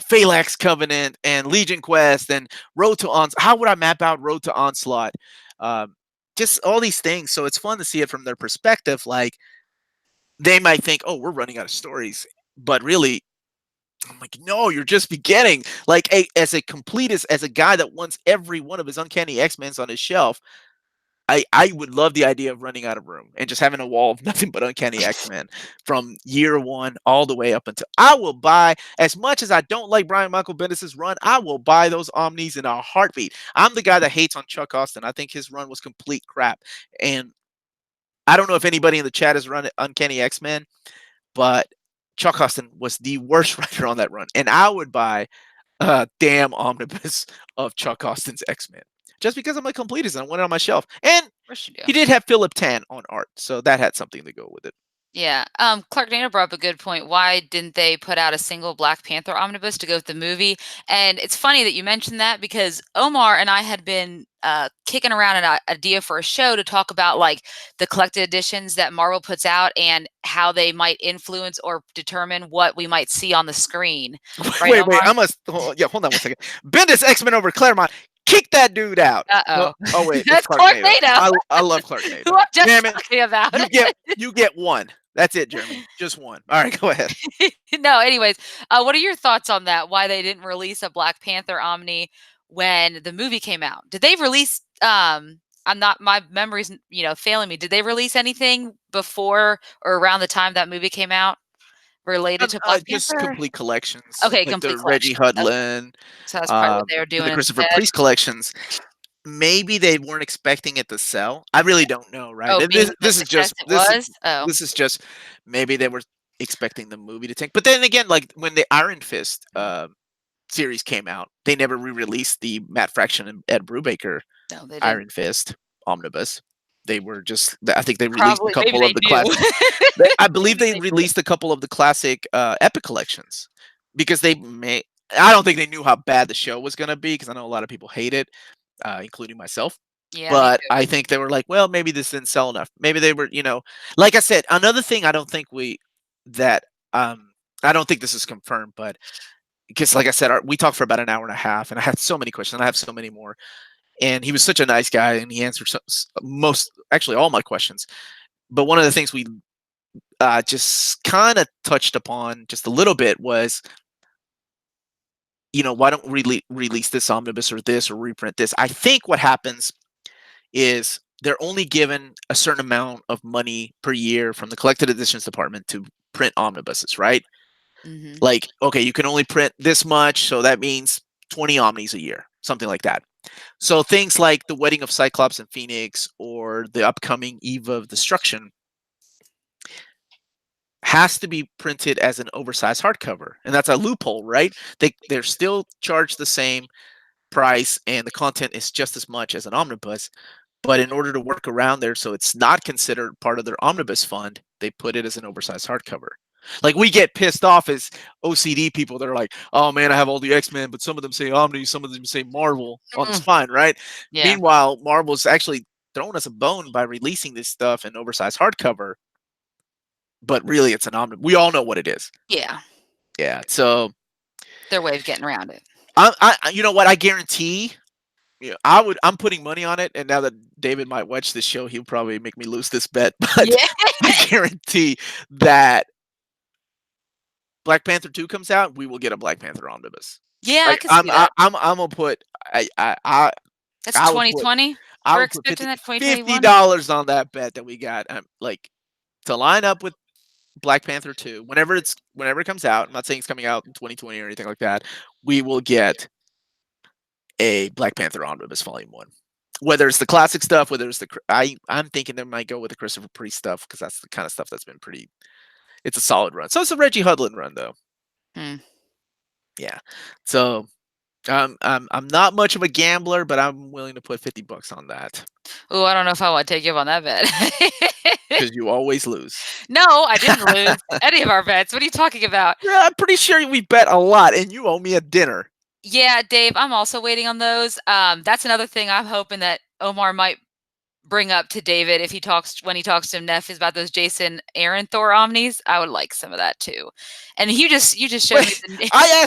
Phalanx Covenant and Legion Quest and Road to Onslaught? How would I map out Road to Onslaught? Um, just all these things. So it's fun to see it from their perspective. Like they might think, oh, we're running out of stories. But really, I'm like, no, you're just beginning. Like as a completist, as a guy that wants every one of his Uncanny X-Men's on his shelf, I would love the idea of running out of room and just having a wall of nothing but Uncanny X-Men from year 1 all the way up until I will buy, as much as I don't like Brian Michael Bendis' run, I will buy those Omnis in a heartbeat. I'm the guy that hates on Chuck Austin. I think his run was complete crap. And I don't know if anybody in the chat has run Uncanny X-Men, but Chuck Austin was the worst writer on that run. And I would buy a damn omnibus of Chuck Austin's X-Men just because I'm a completist and I want it on my shelf. And Of course you do. he did have Philip Tan on art, so that had something to go with it. Yeah. Clark Dana brought up a good point. Why didn't they put out a single Black Panther omnibus to go with the movie? And it's funny that you mentioned that because Omar and I had been kicking around an idea for a show to talk about like the collected editions that Marvel puts out and how they might influence or determine what we might see on the screen. Right, Wait, Omar? I must. Yeah, hold on one second. Bendis X-Men over Claremont. Kick that dude out. Uh-oh. Oh wait, it's That's Clark Clark Nato. Nato. I love Clark Who Nato. I'm just Damn it, talking about. you get one. That's it, Jeremy. Just one. All right, go ahead. No, anyways, what are your thoughts on that? Why they didn't release a Black Panther Omni when the movie came out? Did they release I'm not my memory's, failing me. Did they release anything before or around the time that movie came out related to Black Just Panther? complete collections, Okay, like complete the Reggie collection. Okay. Hudlin, So that's probably what they were the doing Christopher instead. Priest collections. Maybe they weren't expecting it to sell. I really don't know, right? Oh, And being This, the this is success just it this is was? Oh. this is just maybe they were expecting the movie to tank. But then again, like when the Iron Fist series came out, they never re-released the Matt Fraction and Ed Brubaker No, they didn't. Iron Fist omnibus. They were just. I think they released a Probably maybe couple they of the do. classic. I believe Maybe they they do. released a couple of the classic Epic collections because they may. I don't think they knew how bad the show was going to be because I know a lot of people hate it, including myself. Yeah, me But too. I think they were like, well, maybe this didn't sell enough. Maybe they were, like I said, another thing I don't think that I don't think this is confirmed, but because like I said, we talked for about an hour and a half, and I had so many questions, and I have so many more. And he was such a nice guy, and he answered actually all my questions. But one of the things we just kind of touched upon just a little bit was, why don't we release this omnibus or this or reprint this? I think what happens is they're only given a certain amount of money per year from the collected editions department to print omnibuses, right? Mhm. Like, okay, you can only print this much, so that means 20 omnis a year, something like that. So things like the Wedding of Cyclops and Phoenix or the upcoming Eve of Destruction has to be printed as an oversized hardcover, and that's a loophole, right? They're still charged the same. price and the content is just as much as an omnibus. But in order to work around there, so it's not considered part of their omnibus fund, they put it as an oversized hardcover. Like we get pissed off as OCD people that are like, "Oh man, I have all the X-Men, but some of them say Omni, some of them say Marvel on the Mm, spine, right?" yeah. Meanwhile, Marvel's actually throwing us a bone by releasing this stuff in oversized hardcover, but really it's an omnibus. We all know what it is. Yeah. Yeah. So Their way of getting around it. you know what? I guarantee. Yeah, I'm putting money on it, and now that David might watch this show, he'll probably make me lose this bet. But Yeah. I guarantee that Black Panther 2 comes out, we will get a Black Panther omnibus. Yeah, I Like can see that. I'm gonna put That's I would put 2020? I We're would put expecting that fifty 2021? dollars on that bet that we got. Like to line up with Black Panther 2 whenever it comes out. I'm not saying it's coming out in 2020 or anything like that. We will get a Black Panther Omnibus Volume 1. Whether it's the classic stuff, whether it's I'm thinking they might go with the Christopher Priest stuff because that's the kind of stuff that's been pretty. It's a solid run. So it's a Reggie Hudlin run though. Hmm. Yeah. So I'm not much of a gambler, but I'm willing to put $50 on that Ooh, I don't know if I want to take you up on that bet. because you always lose. No, I didn't lose any of our bets. What are you talking about? Yeah, I'm pretty sure we bet a lot, and you owe me a dinner. Yeah, Dave, I'm also waiting on those. That's another thing I'm hoping that Omar might bring up to David if he talks when he talks to Neff is about those Jason Aaron Thor omnis. I would like some of that too. And you just showed me Wait, I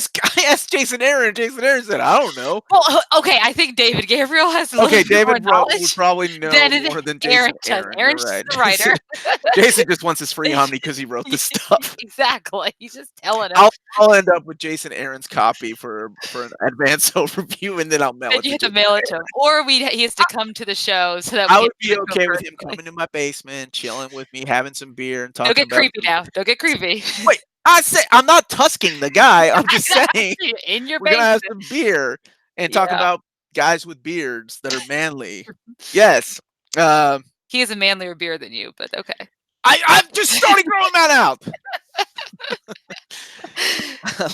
asked Jason Aaron. Jason Aaron said, "I don't know." Well, okay, I think David Gabriel has a little Okay, bit more David would knowledge probably know than more than Aaron Jason does. Aaron. Aaron's You're just right. the writer. Jason just wants his free Omni because he wrote the stuff. Exactly. He's just telling him. I'll end up with Jason Aaron's copy for an advance overview, and then I'll mail Then it you to have to Jason mail it to Aaron. him, or he has to come to the show so that we I can would give be it to okay him with him personally. coming to my basement, chilling with me, having some beer, and Don't talking get about. creepy now. Don't get creepy. Wait, I say I'm not tusking the guy. I'm just saying In your we're gonna have basement. some beer and talk Yeah. about guys with beards that are manly. Yes. Um, He has a manlier beard than you, but okay. I'm just starting growing that out.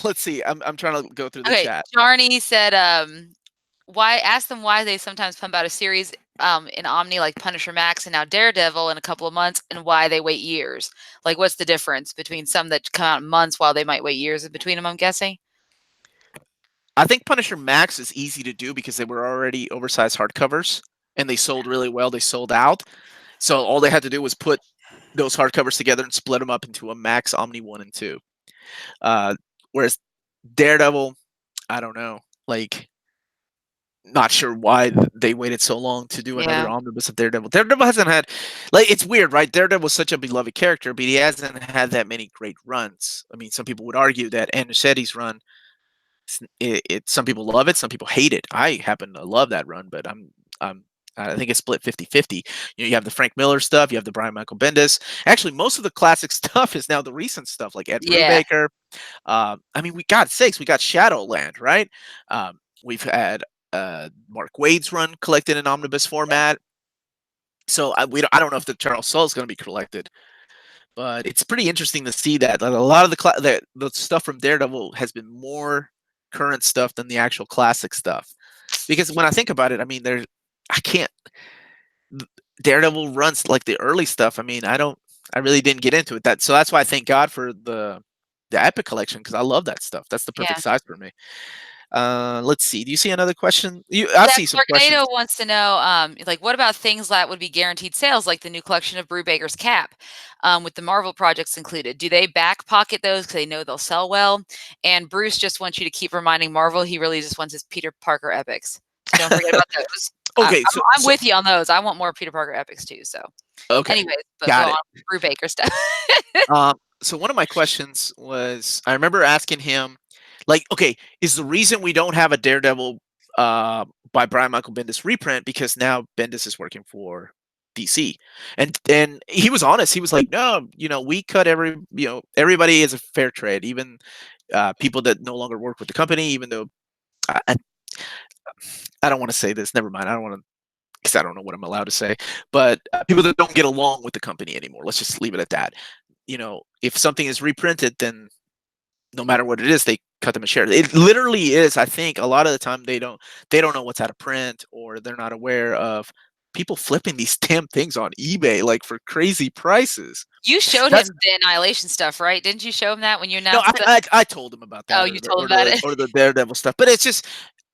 Let's see. I'm trying to go through the Okay, chat. Jarny said, why ask them why they sometimes pump out a series in Omni like Punisher Max and now Daredevil in a couple of months, and why they wait years. Like, what's the difference between some that come out in months while they might wait years in between them? I'm guessing. I think Punisher Max is easy to do because they were already oversized hardcovers and they sold really well. They sold out. So all they had to do was put those hardcovers together and split them up into a Max Omni 1 and 2. Whereas Daredevil, I don't know. Like, not sure why they waited so long to do another Yeah. omnibus of Daredevil. Daredevil hasn't had, like, it's weird, right? Daredevil was such a beloved character, but he hasn't had that many great runs. I mean, some people would argue that Anachetti's run, some people love it, some people hate it. I happen to love that run, but I think it's split 50-50. You know, you have the Frank Miller stuff, you have the Brian Michael Bendis. Actually, most of the classic stuff is now the recent stuff, like Ed Yeah. Brubaker. I mean, we got Shadowland, right? We've had Mark Waid's run collected in omnibus format. So I don't know if the Charles Soule is going to be collected, but it's pretty interesting to see that a lot of the stuff from Daredevil has been more current stuff than the actual classic stuff. Because when I think about it, I mean, I can't. Daredevil runs like the early stuff. I mean, I really didn't get into it. That's why I thank God for the Epic collection because I love that stuff. That's the perfect Yeah. size for me. Let's see. Do you see another question? I see some questions. Darknado wants to know, like, what about things that would be guaranteed sales, like the new collection of Brubaker's Cap, with the Marvel projects included? Do they back pocket those because they know they'll sell well? And Bruce just wants you to keep reminding Marvel he really just wants his Peter Parker epics. So don't forget about those. Okay, I'm with you on those. I want more Peter Parker epics too. So, okay, anyways, but got go it. on Brubaker stuff. So one of my questions was, I remember asking him, like, okay, is the reason we don't have a Daredevil by Brian Michael Bendis reprint because now Bendis is working for DC, and he was honest. He was like, no, we cut everybody is a fair trade, even people that no longer work with the company, even though I don't want to say this. Never mind. I don't want to because I don't know what I'm allowed to say. But people that don't get along with the company anymore. Let's just leave it at that. If something is reprinted, then no matter what it is, they cut them a share. It literally is. I think a lot of the time they don't know what's out of print, or they're not aware of people flipping these damn things on eBay like for crazy prices. You showed him That's the Annihilation stuff, right? Didn't you show him that when you no, announced it? I told him about Oh, that, you told him about it? or the Daredevil stuff, but it's just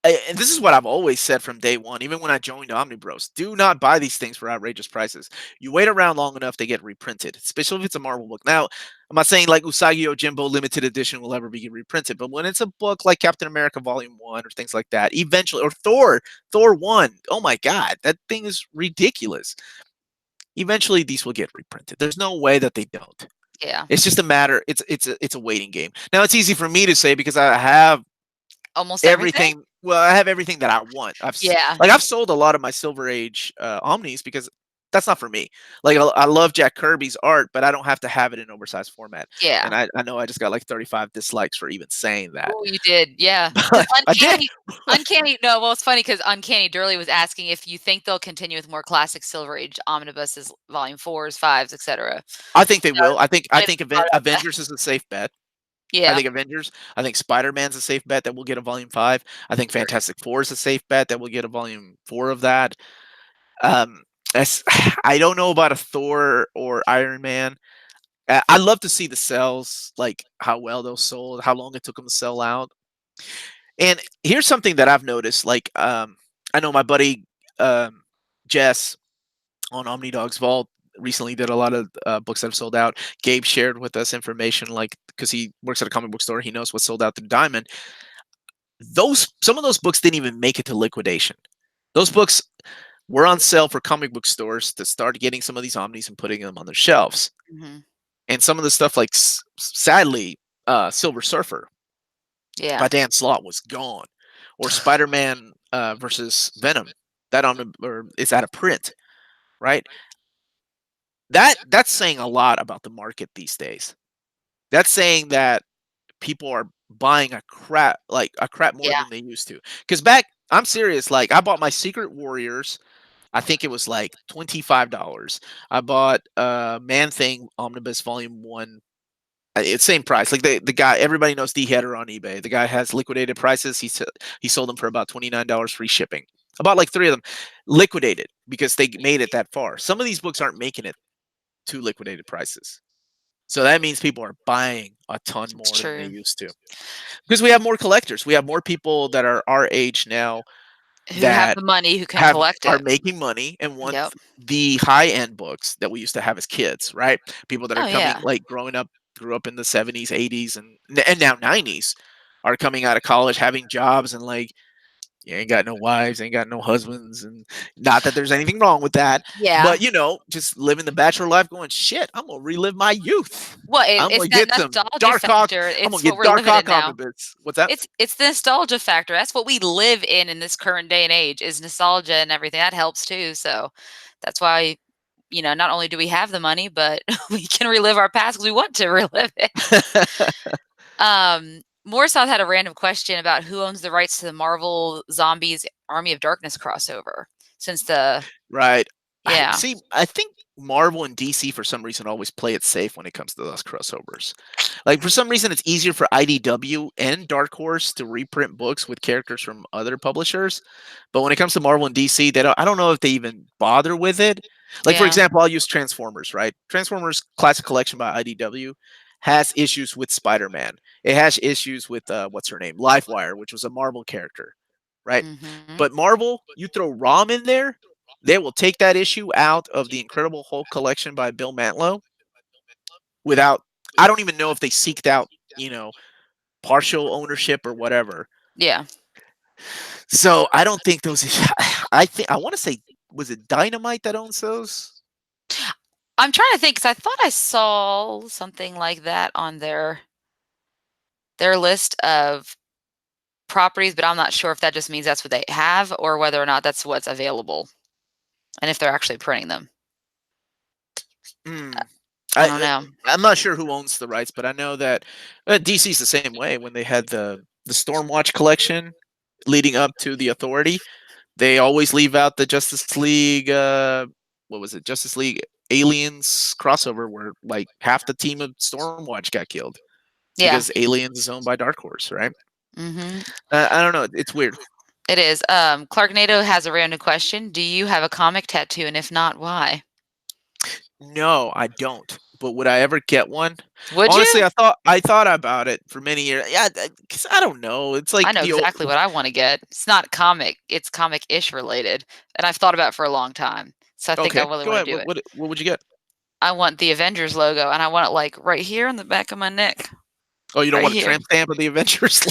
and this is what I've always said from day one, even when I joined Omnibus: do not buy these things for outrageous prices. You wait around long enough, they get reprinted, especially if it's a Marvel book. Now, I'm not saying like Usagi Yojimbo limited edition will ever be reprinted, but when it's a book like Captain America Volume 1 or things like that, eventually, or Thor 1, oh my God, that thing is ridiculous. Eventually, these will get reprinted. There's no way that they don't. Yeah. It's just a matter. It's a waiting game. Now it's easy for me to say because I have Almost everything? everything. Well, I have everything that I want. Yeah. I've sold a lot of my Silver Age Omnis because that's not for me. Like I love Jack Kirby's art, but I don't have to have it in oversized format. Yeah. And I know I just got like 35 dislikes for even saying that. Oh, you did, yeah. Because But I did. Uncanny no, well, it's funny because Uncanny Durley was asking if you think they'll continue with more classic Silver Age omnibuses, volume 4s, 5s, etcetera. I think they So, will. I I think thought about that. Avengers is a safe bet. I Yeah. think Avengers. I think Spider-Man's a safe bet that we'll get a volume 5. I think Agreed. Fantastic Four is a safe bet that we'll get a volume 4 of that. Um, as I don't know about a Thor or Iron Man. I'd love to see the sales, like how well those sold, how long it took them to sell out. And here's something that I've noticed. Like, I know my buddy um, Jess on OmniDog's Vault recently did a lot of books that have sold out. Gabe shared with us information, like because he works at a comic book store, he knows what sold out through Diamond. Some of those books didn't even make it to liquidation. Those books were on sale for comic book stores to start getting some of these omnis and putting them on their shelves. Mhm. And some of the stuff, like sadly, Silver Surfer Yeah. by Dan Slott was gone, or Spider-Man versus Venom that or is out of print, right? That's saying a lot about the market these days. That's saying that people are buying a crap more Yeah. than they used to. Because back, I'm serious. Like I bought my Secret Warriors. I think it was like $25. I bought Man Thing Omnibus Volume 1. It's same price. Like the guy, everybody knows D Header on eBay. The guy has liquidated prices. He sold them for about $29 free shipping. I bought like 3 of them liquidated because they made it that far. Some of these books aren't making it to liquidated prices. So that means people are buying a ton It's more than they true. used to. Because we have more collectors. We have more people that are our age now Who have that the money, who can have collect are it. making money and want Yep. the high-end books that we used to have as kids, right? People that are Oh, coming yeah. like grew up in the 70s, 80s and now 90s are coming out of college having jobs and like you ain't got no wives, ain't got no husbands, and not that there's anything wrong with that, Yeah. but just living the bachelor life going, shit, I'm gonna relive my youth. Well, I'm it's gonna that get some nostalgia dark hawk. factor. I'm gonna It's what get we're dark living hawk in now. omnibus. What's that? It's the nostalgia factor. That's what we live in this current day and age is nostalgia and everything. That helps too. So that's why, not only do we have the money, but we can relive our past because we want to relive it. Morsouth had a random question about who owns the rights to the Marvel Zombies Army of Darkness crossover since Right. yeah. I think Marvel and DC for some reason always play it safe when it comes to those crossovers. Like for some reason, it's easier for IDW and Dark Horse to reprint books with characters from other publishers, but when it comes to Marvel and DC, they don't. I don't know if they even bother with it. Like for Yeah. example, I'll use Transformers. Right, Transformers Classic Collection by IDW has issues with Spider-Man. It has issues with what's her name, Livewire, which was a Marvel character, right? Mhm. But Marvel, you throw ROM in there, they will take that issue out of the Incredible Hulk collection by Bill Mantlo without. I don't even know if they seeked out, you know, partial ownership or whatever. Yeah. So I don't think those. I want to say, was it Dynamite that owns those? I'm trying to think because I thought I saw something like that on their list of properties, but I'm not sure if that just means that's what they have or whether or not that's what's available and if they're actually printing them. Hmm. I don't know. I'm not sure who owns the rights, but I know that DC's the same way. When they had the Stormwatch collection leading up to the Authority, they always leave out the Justice League. What was it? Justice League Aliens crossover, where like half the team of Stormwatch got killed. Yeah. because Aliens is owned by Dark Horse, right? Hmm. I don't know. It's weird. It is. Clark Nato has a random question. Do you have a comic tattoo? And if not, why? No, I don't. But would I ever get one? Would Honestly, you? I thought about it for many years. Yeah, because I don't know. It's I like know the old. exactly what I want to get. It's not comic, it's comic-ish related. And I've thought about it for a long time. So I think I Okay, really go want ahead. to do it. What would you get? I want the Avengers logo and I want it like right here on the back of my neck. Oh, you don't Right want a here. tramp stamp of the Avengers?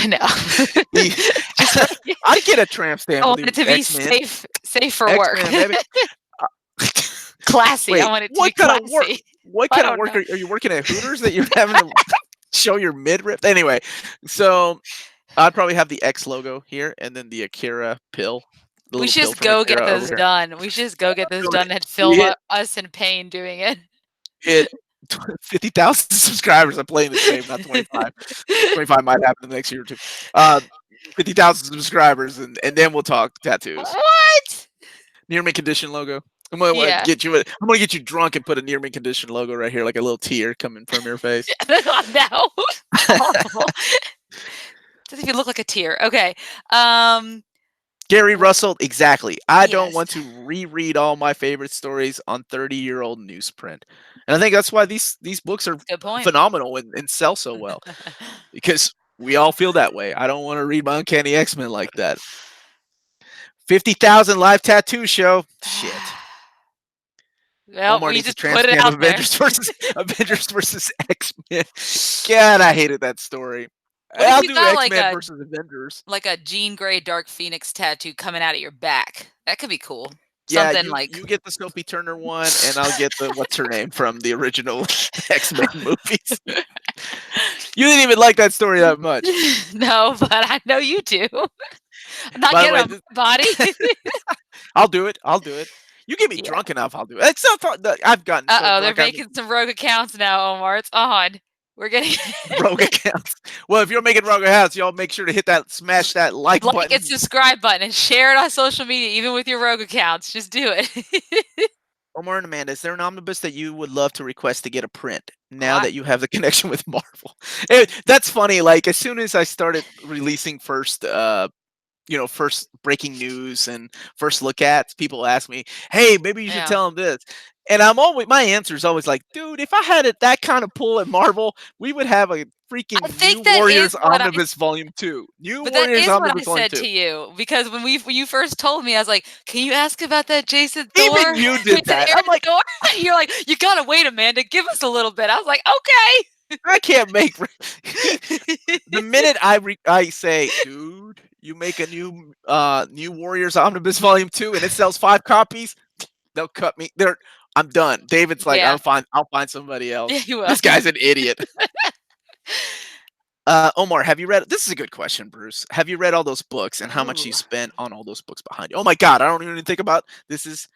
No. The- Just right here. I'd get a tramp I stamp of want the it to be X Men. safe for X work. Men, baby. Uh, Classy. I Wait, want it to be what kind of work? classy. What I kind of don't work know. are you working at Hooters that you're having to show your midriff? Anyway, so I'd probably have the X logo here, and then the Akira pill, the We little should pill just from go get Akira over those here. done. We should just go get those Doing done it. and We film us in pain doing it. hit 50,000 subscribers. I'm playing it safe, not 25. 25 might happen in the next year or two. Uh, 50,000 subscribers, and then we'll talk tattoos. What? Near mint condition logo. I'm gonna Yeah. get you. I'm gonna get you drunk and put a near mint condition logo right here, like a little tear coming from your face. No. Awful. Doesn't even look like a tear. Okay. Um, Gary what? Russell, exactly. I don't Yes. want to reread all my favorite stories on 30-year-old newsprint, and I think that's why these books are Good point. phenomenal and sell so well because we all feel that way. I don't want to read my Uncanny X-Men like that. 50,000 live tattoo show. Shit. Well, Omar we needs a just put it transcan of out there. Avengers versus X-Men. God, I hated that story. What if I'll you do got X-Men versus Avengers. like a Jean Grey Dark Phoenix tattoo coming out of your back? That could be cool. Yeah, Something you like get the Sophie Turner one, and I'll get the what's her name from the original X-Men movies. You didn't even like that story that much. No, but I know you do. I'm not By the getting way, on my body. I'll do it. I'll do it. You get me Yeah. drunk enough, I'll do it. It's so fun. I've gotten so They're drunk. making some rogue accounts now, Omar. It's on. We're getting rogue accounts. Well, if you're making rogue accounts, y'all make sure to hit that, smash that like like button. and subscribe button and share it on social media, even with your rogue accounts. Just do it. Omar and Amanda, is there an omnibus that you would love to request to get a print now I- that you have the connection with Marvel? That's funny. Like as soon as I started releasing first breaking news and first look at, people ask me, "Hey, maybe you should yeah. tell them this." And my answer is always like, "Dude, if I had that kind of pull at Marvel, we would have a freaking I New think that is Warriors what I Omnibus Volume 2. New but that Warriors is what I Omnibus Volume said 2." to you because when you first told me, I was like, "Can you ask about that Jason Even Thor, you did Jason that. Aaron I'm like, Thor?" You're like, "You gotta wait, Amanda. Give us a little bit." I was like, I can't make "Okay." the minute I say, "Dude, you make a New Warriors Omnibus Volume 2 and it sells 5 copies," they'll cut me. I'm done. David's like, Yeah. I'll find somebody Yeah, else. you will. This guy's an idiot. Omar, have you read? This is a good question, Bruce. Have you read all those books and how much you Ooh. spent on all those books behind you? Oh my God, I don't even think about this.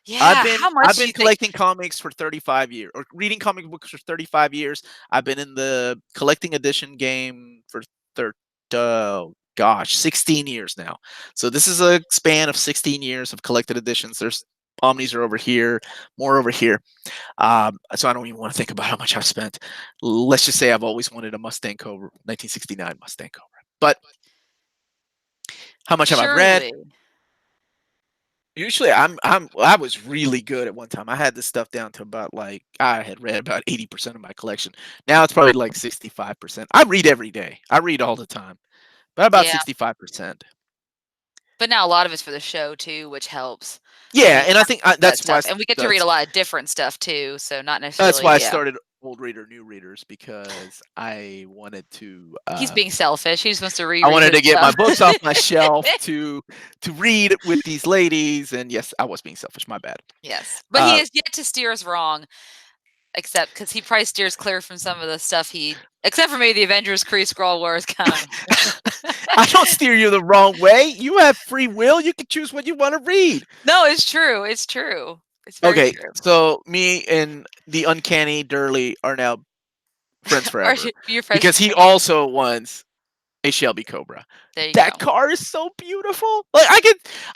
Yeah, how I've much do been you think collecting comics for 35 years, or reading comic books for 35 years. I've been in the collecting edition game for oh gosh, 16 years now. So this is a span of 16 years of collected editions. There's Omnis are over here, more over here. So I don't even want to think about how much I've spent. Let's just say I've always wanted a Mustang Cobra, 1969 Mustang Cobra. But how much have I read? surely. Usually, I was really good at one time. I had this stuff down to about like I had read about 80% of my collection. Now it's probably like 65%. I read every day. I read all the time, but about Yeah, 65%. but now a lot of it's for the show too, which helps. I Yeah, mean, and I think that that's why stuff, and we get to read a lot of different stuff too, so not that's necessarily why I yeah. started old reader, new readers because I wanted to. He's being selfish. He just wants to I reread wanted his to get my stuff. books off my shelf to read with these ladies, and yes, I was being selfish. My bad. Yes, but he Uh, has yet to steer us wrong, except because he probably steers clear from some of the stuff except for maybe the Avengers Kree Skrull War is kind of. I don't steer you the wrong way. You have free will. You can choose what you want to read. No, it's true. It's true. It's very Okay, true. so me and the uncanny Durley are now friends Are forever your friends? because he also wants a Shelby Cobra. There you That go. car is so beautiful. Like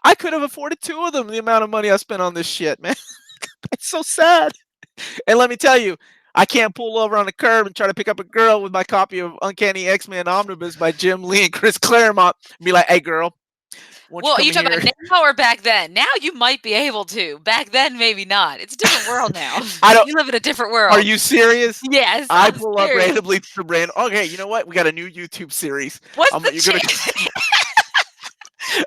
I could have afforded 2 of them. The amount of money I spent on this shit, man. It's so sad. And let me tell you, I can't pull over on the curb and try to pick up a girl with my copy of Uncanny X-Men Omnibus by Jim Lee and Chris Claremont and be like, "Hey, girl, won't you Well, are come you in talking here?" about now or back then? Now you might be able to. Back then, maybe not. It's a different world now. I don't. You live in a different Are world. you serious? Yes, I I'm pull up serious. randomly to random. Okay, you know what? We got a new YouTube series. What's the You're gonna. chance?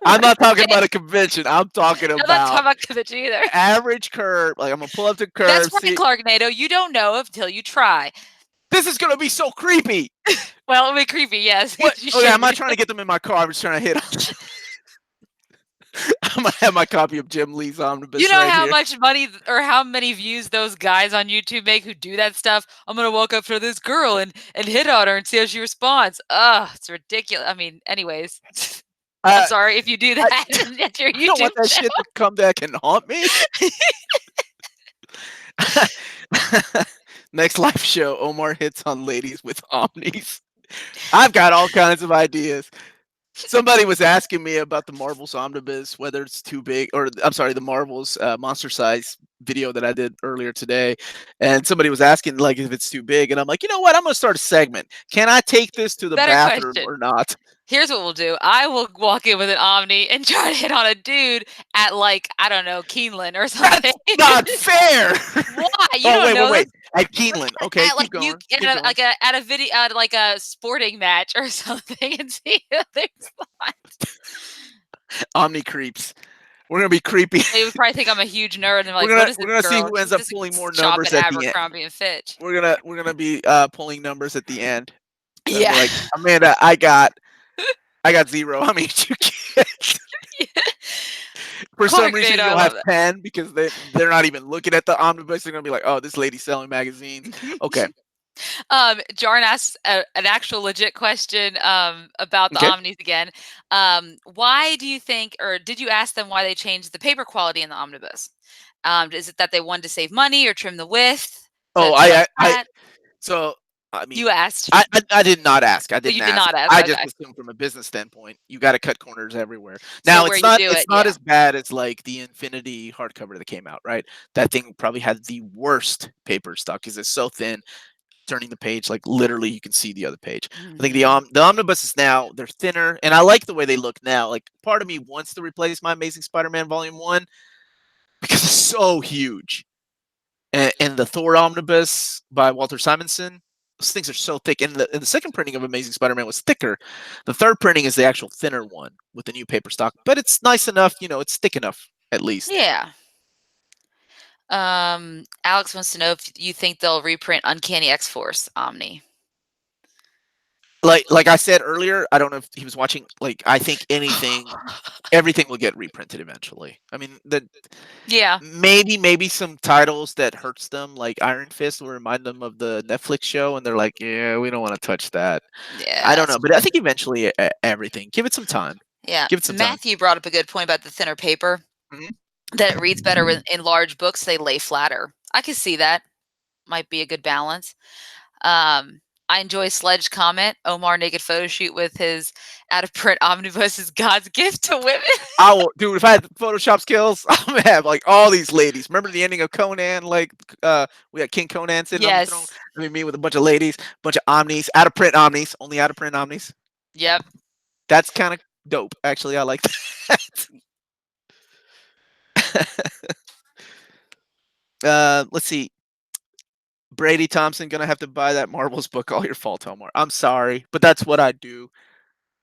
I'm not talking about a Right. convention. I'm talking I'm not talking about about convention either. average curb. Like I'm gonna pull up to That's curb. right, See, Clark Nato. You don't know until you try. this is gonna be so creepy. Well, it'll be creepy, yes. What? You Okay, I'm should. not trying to get them in my car. I'm just trying to hit. 'em. I'm gonna have my copy of Jim Lee's You Omnibus know right how here. much money or how many views those guys on YouTube make who do that stuff? I'm gonna walk up to this girl and hit on her and see how she responds. Ugh, it's ridiculous. I mean, anyways, I'm Uh, sorry if you do I, that at your I don't YouTube want that channel. shit to come back and haunt me. Next live show, Omar hits on ladies with omnis. I've got all kinds of ideas. Somebody was asking me about the Marvel's Omnibus, whether it's too big, or I'm sorry, the Marvel's monster size video that I did earlier today, and somebody was asking like if it's too big, and I'm like, you know what? I'm gonna start a segment. Can I take this to the Better bathroom question. or not? Here's what we'll do. I will walk in with an Omni and try to hit on a dude at like, I don't know, Keeneland or something. That's not fair. Why? You Oh don't wait, wait, know wait. this. At Let's Keeneland, okay, at like keep you going, keep going. like at a video at like a sporting match or something and see if there's not. Omni creeps. We're gonna be creepy. They would probably think I'm a huge nerd and they're we're like, gonna "What is we're this gonna see girl?" who ends She's up just pulling more shop numbers at at the end. Abercrombie and Fitch. We're gonna be pulling numbers at the end. And be Yeah. like, Amanda, I got 0. How many did you get? For some Clark reason, Nato, I you'll love have that. 10 because they're not even looking at the omnibus. They're gonna be like, "Oh, this lady's selling magazines." Okay, Jarn asks an actual legit question about the okay. Omnis again. Why do you think, or did you ask them why they changed the paper quality in the omnibus? Is it that they wanted to save money or trim the width Oh, to less I fat? so I mean, You asked. I did not ask. I Oh, didn't you did ask. not ask. I just Okay. assumed from a business standpoint, you got to cut corners everywhere. So Now where you do it's it, not yeah. as bad as like the Infinity hardcover that came out, right? That thing probably had the worst paper stock because it's so thin. Turning the page, like literally, you can see the other page. I think Mhm. the omnibuses now they're thinner, and I like the way they look now. Like part of me wants to replace my Amazing Spider-Man Volume 1 because it's so huge. And the Thor omnibus by Walter Simonson, those things are so thick. And the second printing of Amazing Spider-Man was thicker. The third printing is the actual thinner one with the new paper stock, but it's nice enough. It's thick enough at least. Yeah. Alex wants to know if you think they'll reprint Uncanny X-Force Omni. Like I said earlier, I don't know if he was watching. Like I think everything will get reprinted eventually. I mean, Yeah. maybe some titles that hurts them, like Iron Fist, will remind them of the Netflix show, and they're like, yeah, we don't want to touch that. Yeah, I don't that's know, but I true. think eventually everything. Give it some time. Yeah. Give it some time. Matthew brought up a good point about the thinner paper, Mhm. that it reads better in large books, they lay flatter. I could see that. Might be a good balance. I enjoy Sledge's comment. Omar naked photo shoot with his out of print omnibus is God's gift to women. I will, dude. If I had Photoshop skills, I'm gonna have like all these ladies. Remember the ending of Conan? Like, we had King Conan sitting on the throne. Yes. I mean, me with a bunch of ladies, bunch of omnis, out of print omnis, only out of print omnis. Yep. That's kind of dope. Actually, I like that. Let's see. Brady Thompson gonna have to buy that Marvel's book. All your fault, Omar. I'm sorry, but that's what I do.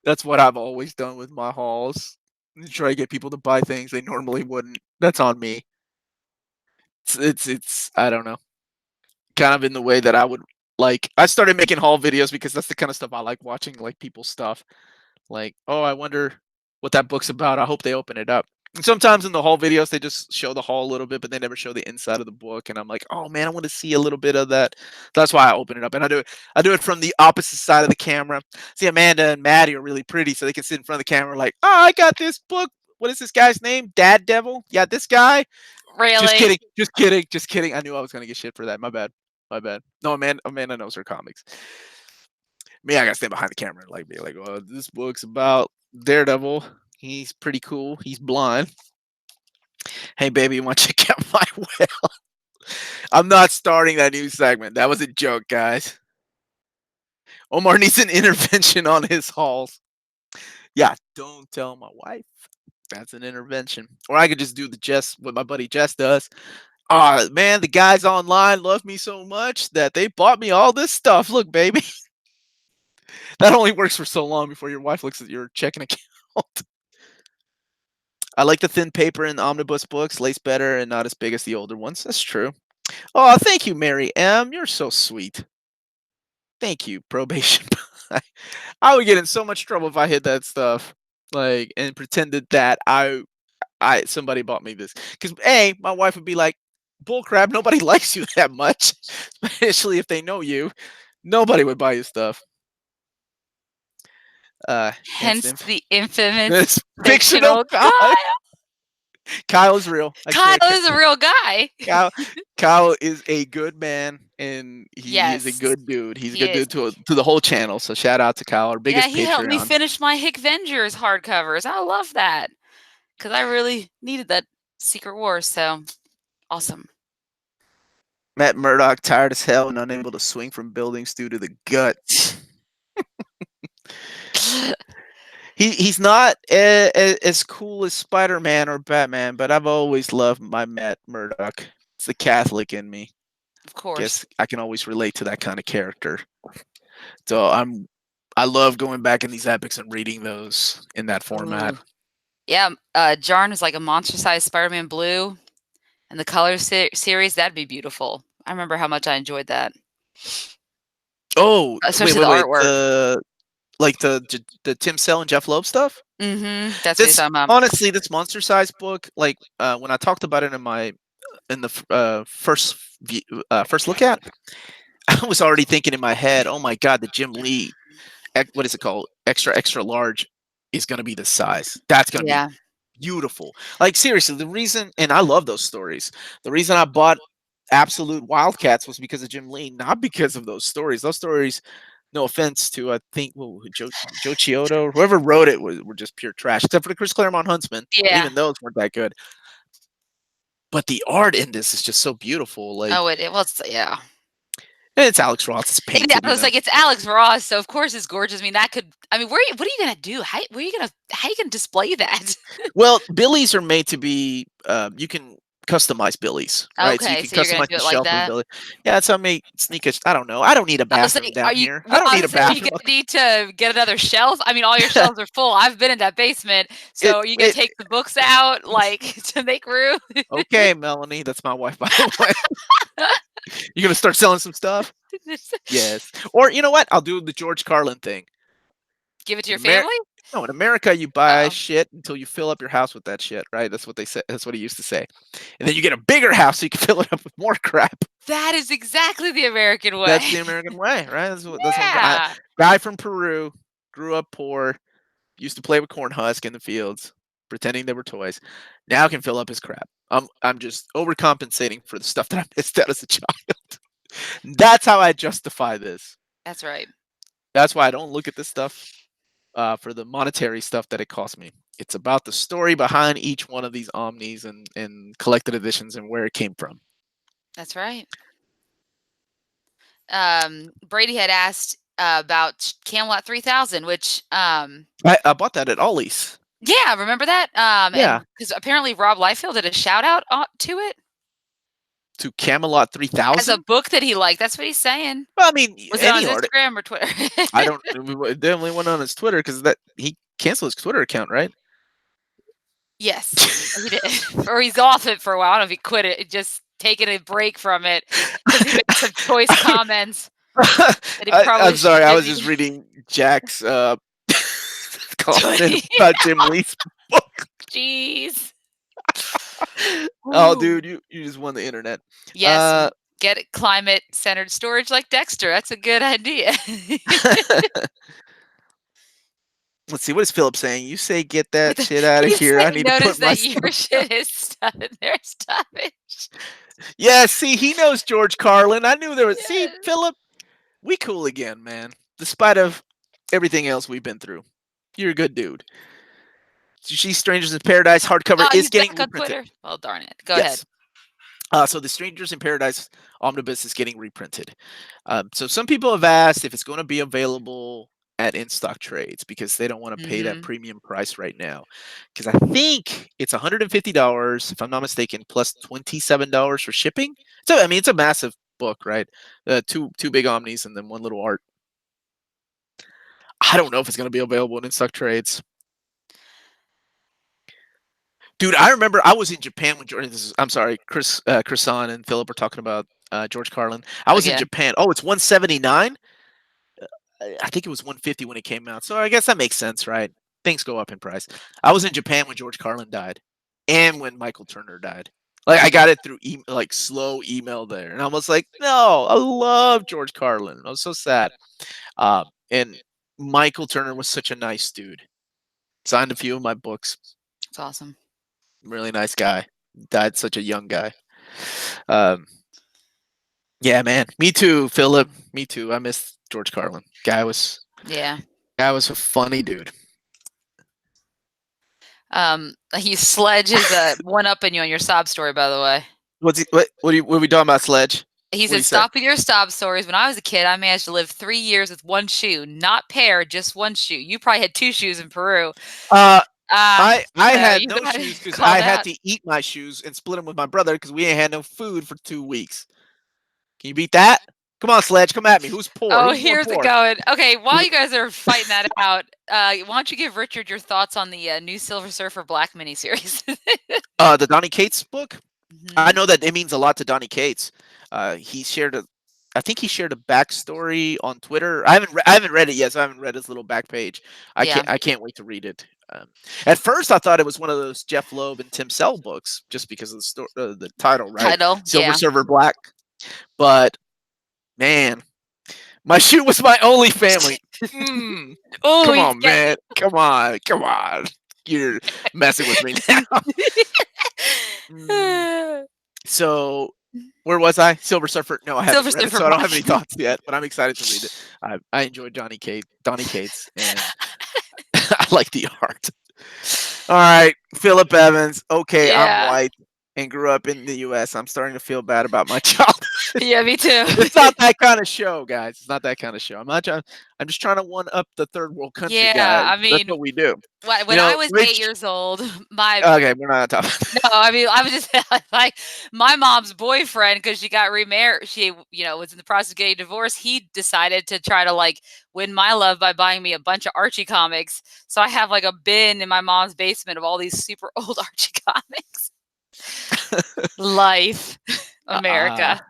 That's what I've always done with my hauls. Try to get people to buy things they normally wouldn't. That's on me. It's I don't know. Kind of in the way that I would like. I started making haul videos because that's the kind of stuff I like watching, like people's stuff. Like, oh, I wonder what that book's about. I hope they open it up. And sometimes in the haul videos, they just show the haul a little bit, but they never show the inside of the book. And I'm like, oh man, I want to see a little bit of that. That's why I open it up, and I do it. I do it from the opposite side of the camera. See, Amanda and Maddie are really pretty, so they can sit in front of the camera, like, oh, I got this book. What is this guy's name? Daredevil? Yeah, this guy. Just Really? kidding. Just kidding. Just kidding. I knew I was gonna get shit for that. My bad. My bad. No, Amanda knows her comics. Me, I gotta stand behind the camera and like be like, "Well, this book's about Daredevil. He's pretty cool. He's blind. Hey, baby, you want to check out my well?" I'm not starting that new segment. That was a joke, guys. Omar needs an intervention on his hauls. Yeah, don't tell my wife. That's an intervention. Or I could just do the Jess, what my buddy Jess does. Man, the guys online love me so much that they bought me all this stuff. Look, baby. That only works for so long before your wife looks at your checking account. I like the thin paper in the omnibus books, lace better and not as big as the older ones. That's true. Oh, thank you, Mary M. You're so sweet. Thank you, probation. I would get in so much trouble if I hid that stuff, like, and pretended that I somebody bought me this. Because my wife would be like, "Bullcrap! Nobody likes you that much, especially if they know you. Nobody would buy you stuff." Hence Hence the infamous this fictional fictional Kyle. Kyle. Kyle is real. I Kyle swear, is a real guy. Kyle, Kyle is a good man, and he is a Yes, good dude. He's a he good is. dude to the whole channel. So shout out to Kyle, our Yeah, biggest he helped me Patreon. finish my Avengers hardcovers. I love that because I really needed that Secret Wars. So awesome. Met Murdock tired as hell and unable to swing from buildings due to the gut. He's not as cool as Spider-Man or Batman, but I've always loved my Matt Murdock. It's the Catholic in me. Of course. Guess I can always relate to that kind of character. So I love going back in these epics and reading those in that format. Ooh. Yeah, Jarn is like a monster-sized Spider-Man blue, and the color series, that'd be beautiful. I remember how much I enjoyed that. Oh, Especially wait, the artwork. like the Tim Sale and Jeff Loeb stuff. Mm-hmm. That's what This you're talking about. honestly, this monster size book, like when I talked about it in the first look at, I was already thinking in my head, oh my god, the Jim Lee, what is it called, extra large, is gonna be this size. That's gonna be Yeah. beautiful. Like seriously, the reason, and I love those stories. The reason I bought Absolute Wildcats was because of Jim Lee, not because of those stories. Those stories, no offense to I think Joe Chiodo, whoever wrote it were just pure trash, except for the Chris Claremont Huntsman, and Yeah. even those weren't that good. But the art in this is just so beautiful. Like, Oh, it was, yeah. and it's Alex Ross. It's Yeah, painted. I was like, it's Alex Ross, so of course it's gorgeous. I mean, what are you gonna do? How are you gonna display that? Well, Billies are made to be. You can customize Billies, right? So you Okay, can so you're gonna customize do the it like shelf of a that? Billy. Yeah, so I may sneak a. I don't know. I don't need a I was bathroom like, down here. I well, don't I need a was saying, are you bathroom. gonna need to get another shelf? I mean, all your shelves are full. I've been in that basement, so are you gonna it take the books out, like, to make room? Okay, Melanie, that's my wife, by the way. You gonna start selling some stuff? Yes. Or you know what? I'll do the George Carlin thing. Give it to In your America, family? no, in America, you buy Oh, shit until you fill up your house with that shit, right? That's what they say. That's what he used to say. And then you get a bigger house so you can fill it up with more crap. that is exactly the American way. That's the American way, right? That's what Yeah. guy from Peru grew up poor, used to play with corn husk in the fields, pretending they were toys. Now can fill up his crap. I'm just overcompensating for the stuff that I missed out as a child. That's how I justify this. That's right. That's why I don't look at this stuff for the monetary stuff that it cost me. It's about the story behind each one of these omnis and collected editions and where it came from. That's right. Brady had asked about Camelot 3000, which I bought that at Ollie's. yeah, remember that? Yeah. And because apparently Rob Liefeld did a shout out to it To Camelot as a 3000? book that he liked. That's what he's saying. Well, I mean, Was it on any his art. Instagram or Twitter? I don't. It definitely went on his Twitter because that he canceled his Twitter account, right? Yes, he did. Or he's off it for a while. I don't know if he quit it, just taking a break from it because he made some choice comments that he probably I'm sorry. I was shouldn't just be. reading Jack's comment about Jim Lee's book. Jeez. Oh, Ooh. dude, you just won the internet. Yes, get climate-centered storage like Dexter. That's a good idea. Let's see. What is Philip saying? You say get that shit out of He's here. I saying, need to notice put my that your stuff. shit is stuff in their stuffage. Yeah, see, he knows George Carlin. I knew there was. See, Yes. Philip, we cool again, man. Despite of everything else we've been through, you're a good dude. Did you see Strangers in Paradise hardcover Oh, is he's getting back on reprinted? Twitter? Well, darn it. Go ahead. Yes. So the Strangers in Paradise omnibus is getting reprinted. So some people have asked if it's going to be available at in stock trades because they don't want to pay that Mhm. premium price right now. Because I think it's $150, if I'm not mistaken, plus $27 for shipping. So I mean, it's a massive book, right? Two big omnis and then one little art. I don't know if it's going to be available in stock trades. Dude, I remember I was in Japan when George. I'm sorry, Chris and Philip are talking about George Carlin. I was in Again. Japan. Oh, it's 179. I think it was 150 when it came out. So I guess that makes sense, right? Things go up in price. I was in Japan when George Carlin died, and when Michael Turner died. Like I got it through like slow email there, and I was like, no, I love George Carlin. I was so sad. And Michael Turner was such a nice dude. Signed a few of my books. It's awesome. Really nice guy. Died such a young guy. Um, yeah, man. Me too, Philip. Me too. I miss George Carlin. Yeah. Guy was a funny dude. He Sledge is one upping you on your sob story, by the way. What's he, what are we talking about, Sledge? He What do said, you say? "Stop with your sob stories. When I was a kid, I managed to live 3 years with one shoe, not pair, just one shoe. You probably had two shoes in Peru. Uh, Ah, I so had you no got shoes because I called had out. to eat my shoes and split them with my brother because we ain't had no food for 2 weeks. Can you beat that? Come on, Sledge, come at me. Who's poor? Oh, Who's more here's it poor? going. Okay, while you guys are fighting that out, why don't you give Richard your thoughts on the new Silver Surfer Black miniseries? The Donny Cates book. I hmm know that it means a lot to Donny Cates. He shared a, I think he shared a backstory on Twitter. I haven't read it yet, so I haven't read his little back page. Yeah, I can't wait to read it. At first, I thought it was one of those Jeff Loeb and Tim Sell books, just because of the title, right? title. Silver Yeah. Server Black. But man, my shoe was my only family. Mm, Oh, come he's on, getting man. Come on. You're messing with me now. Mm, so where was I? Silver Surfer. No, I haven't Silver read it, Surfer so I don't Black. have any thoughts yet. But I'm excited to read it. I enjoyed Donny Cates, and I like the art. All right, Philip Evans. Okay, I'm Yeah. white and grew up in the U.S. I'm starting to feel bad about my childhood. Yeah, me too. It's not that kind of show, guys. It's not that kind of show. I'm not trying. I'm just trying to one up the third world country Yeah, guys. I That's mean, what we do. when I was 8 Rich. years old, my Okay, we're not talking. no, I mean, I was just like my mom's boyfriend because she got remarried. She, was in the process of getting divorced. He decided to try to like win my love by buying me a bunch of Archie comics. So I have like a bin in my mom's basement of all these super old Archie comics. Life, uh, America.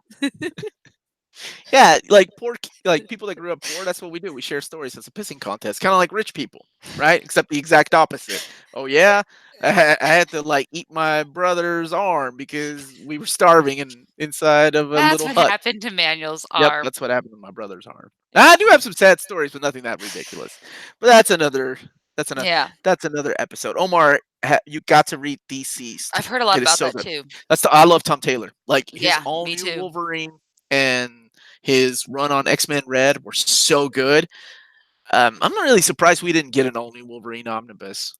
Yeah, like like people that grew up poor. That's what we do. We share stories. It's a pissing contest, kind of like rich people, right? Except the exact opposite. Oh yeah, I had to like eat my brother's arm because we were starving and inside of a That's little what hut. happened to Manuel's Yep, arm. that's what happened to my brother's arm. I do have some sad stories, but nothing that ridiculous. But that's another Yeah, that's another episode. Omar, you got to read Deceased. I've heard a lot It is about so that good. too. I love Tom Taylor. Like his Yeah, all me new too. Wolverine and his run on X-Men Red were so good. I'm not really surprised we didn't get an all new Wolverine omnibus.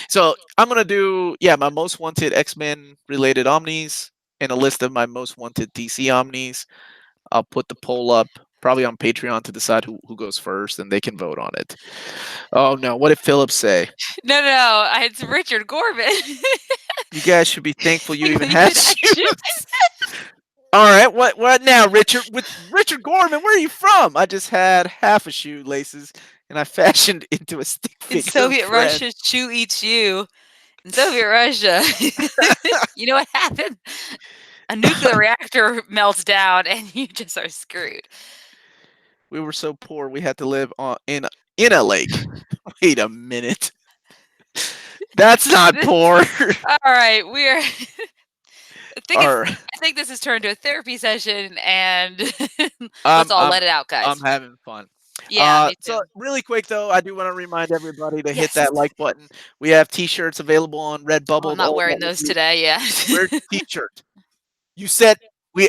So I'm gonna do my most wanted X-Men related omnis and a list of my most wanted DC omnis. I'll put the poll up probably on Patreon to decide who goes first, and they can vote on it. Oh no, what did Philip say? No, no, no. It's Richard Corbin. You guys should be thankful you You even even have had shoes. All right, what now, Richard? With Richard Gorman, where are you from? I just had half a shoe laces, and I fashioned into a stick in figure Soviet friend. Russia, shoe eats you. In Soviet Russia, you know what happened? A nuclear reactor melts down, and you just are screwed. We were so poor we had to live in a lake. Wait a minute, that's not poor. All right, we're. Or I think this has turned to a therapy session, and let's I'm all I'm let it out, I'm guys. having fun. Yeah, me too. So really quick though, I do want to remind everybody to hit Yes. that like button. We have T-shirts available on Oh, I'm Redbubble. not All wearing that those we today. Yeah. wear T-shirt. You said we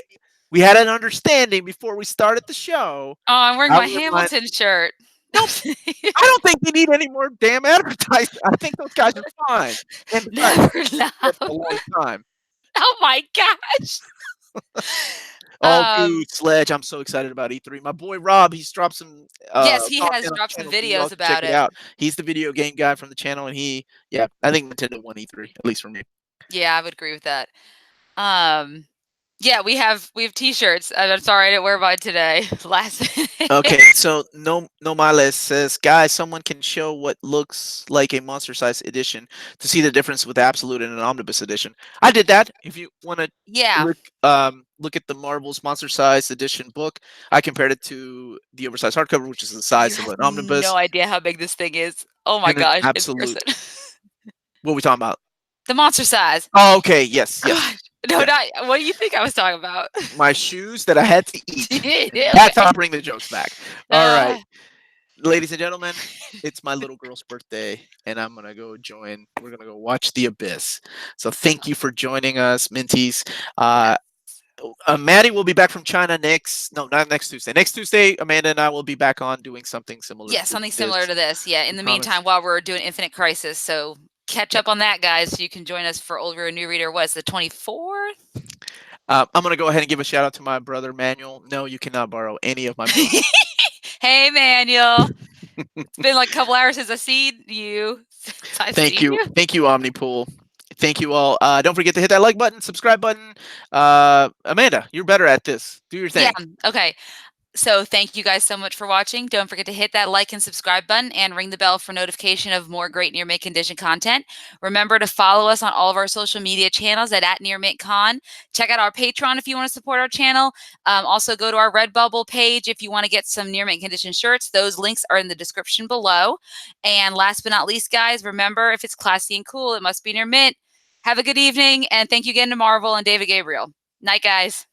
we had an understanding before we started the show. Oh, I'm wearing I my would remind. Hamilton shirt. No, I don't think we need any more damn advertising. I think those guys are fine. And besides, Never for a know. long time. Oh my gosh. Oh, dude, Sledge! I'm so excited about E3. My boy Rob, he's dropped some Yes, he content has on dropped the some channel, so you all videos can check about it it. out. He's the video game guy from the channel, and yeah, I think Nintendo won E3, at least for me. Yeah, I would agree with that. Yeah, we have T-shirts. I'm sorry I didn't wear mine today. Last minute. Okay, so no Miles says, guys, someone can show what looks like a monster size edition to see the difference with Absolute and an Omnibus edition. I did that. If you want to Yeah. look at the Marvel's monster size edition book, I compared it to the oversized hardcover, which is the You size of have an no omnibus, idea how big this thing is. Oh my and an gosh, in Absolute. person. What are we talking about? The monster size. Oh, okay, yes, yes. Gosh. No, Yeah. not what do you think I was talking about? My shoes that I had to eat. That's how Okay. I bring the jokes back. All right. Uh, Ladies and gentlemen, it's my little girl's birthday, and I'm gonna go join. We're gonna go watch The Abyss. So thank you for joining us, Minties. Maddie will be back from China not next Tuesday. Next Tuesday, Amanda and I will be back on doing something similar yeah, to something this. similar to this. Yeah. In We the promise. meantime, while we're doing Infinite Crisis, so catch Yeah. up on that, guys. So you can join us for Old Reader New Reader. What's the 24th? I'm gonna go ahead and give a shout out to my brother Manuel. No, you cannot borrow any of my books. Hey, Manuel. It's been like a couple hours since I've seen you. Thank you, Omnipool. Thank you all. Don't forget to hit that like button, subscribe button. Amanda, you're better at this. Do your Yeah. thing. Okay. So thank you guys so much for watching. Don't forget to hit that like and subscribe button and ring the bell for notification of more great Near Mint Condition content. Remember to follow us on all of our social media channels at Near Mint Con. Check out our Patreon if you want to support our channel. Also go to our Redbubble page if you want to get some Near Mint Condition shirts. Those links are in the description below. And last but not least, guys, remember if it's classy and cool, it must be Near Mint. Have a good evening, and thank you again to Marvel and David Gabriel. Night, guys.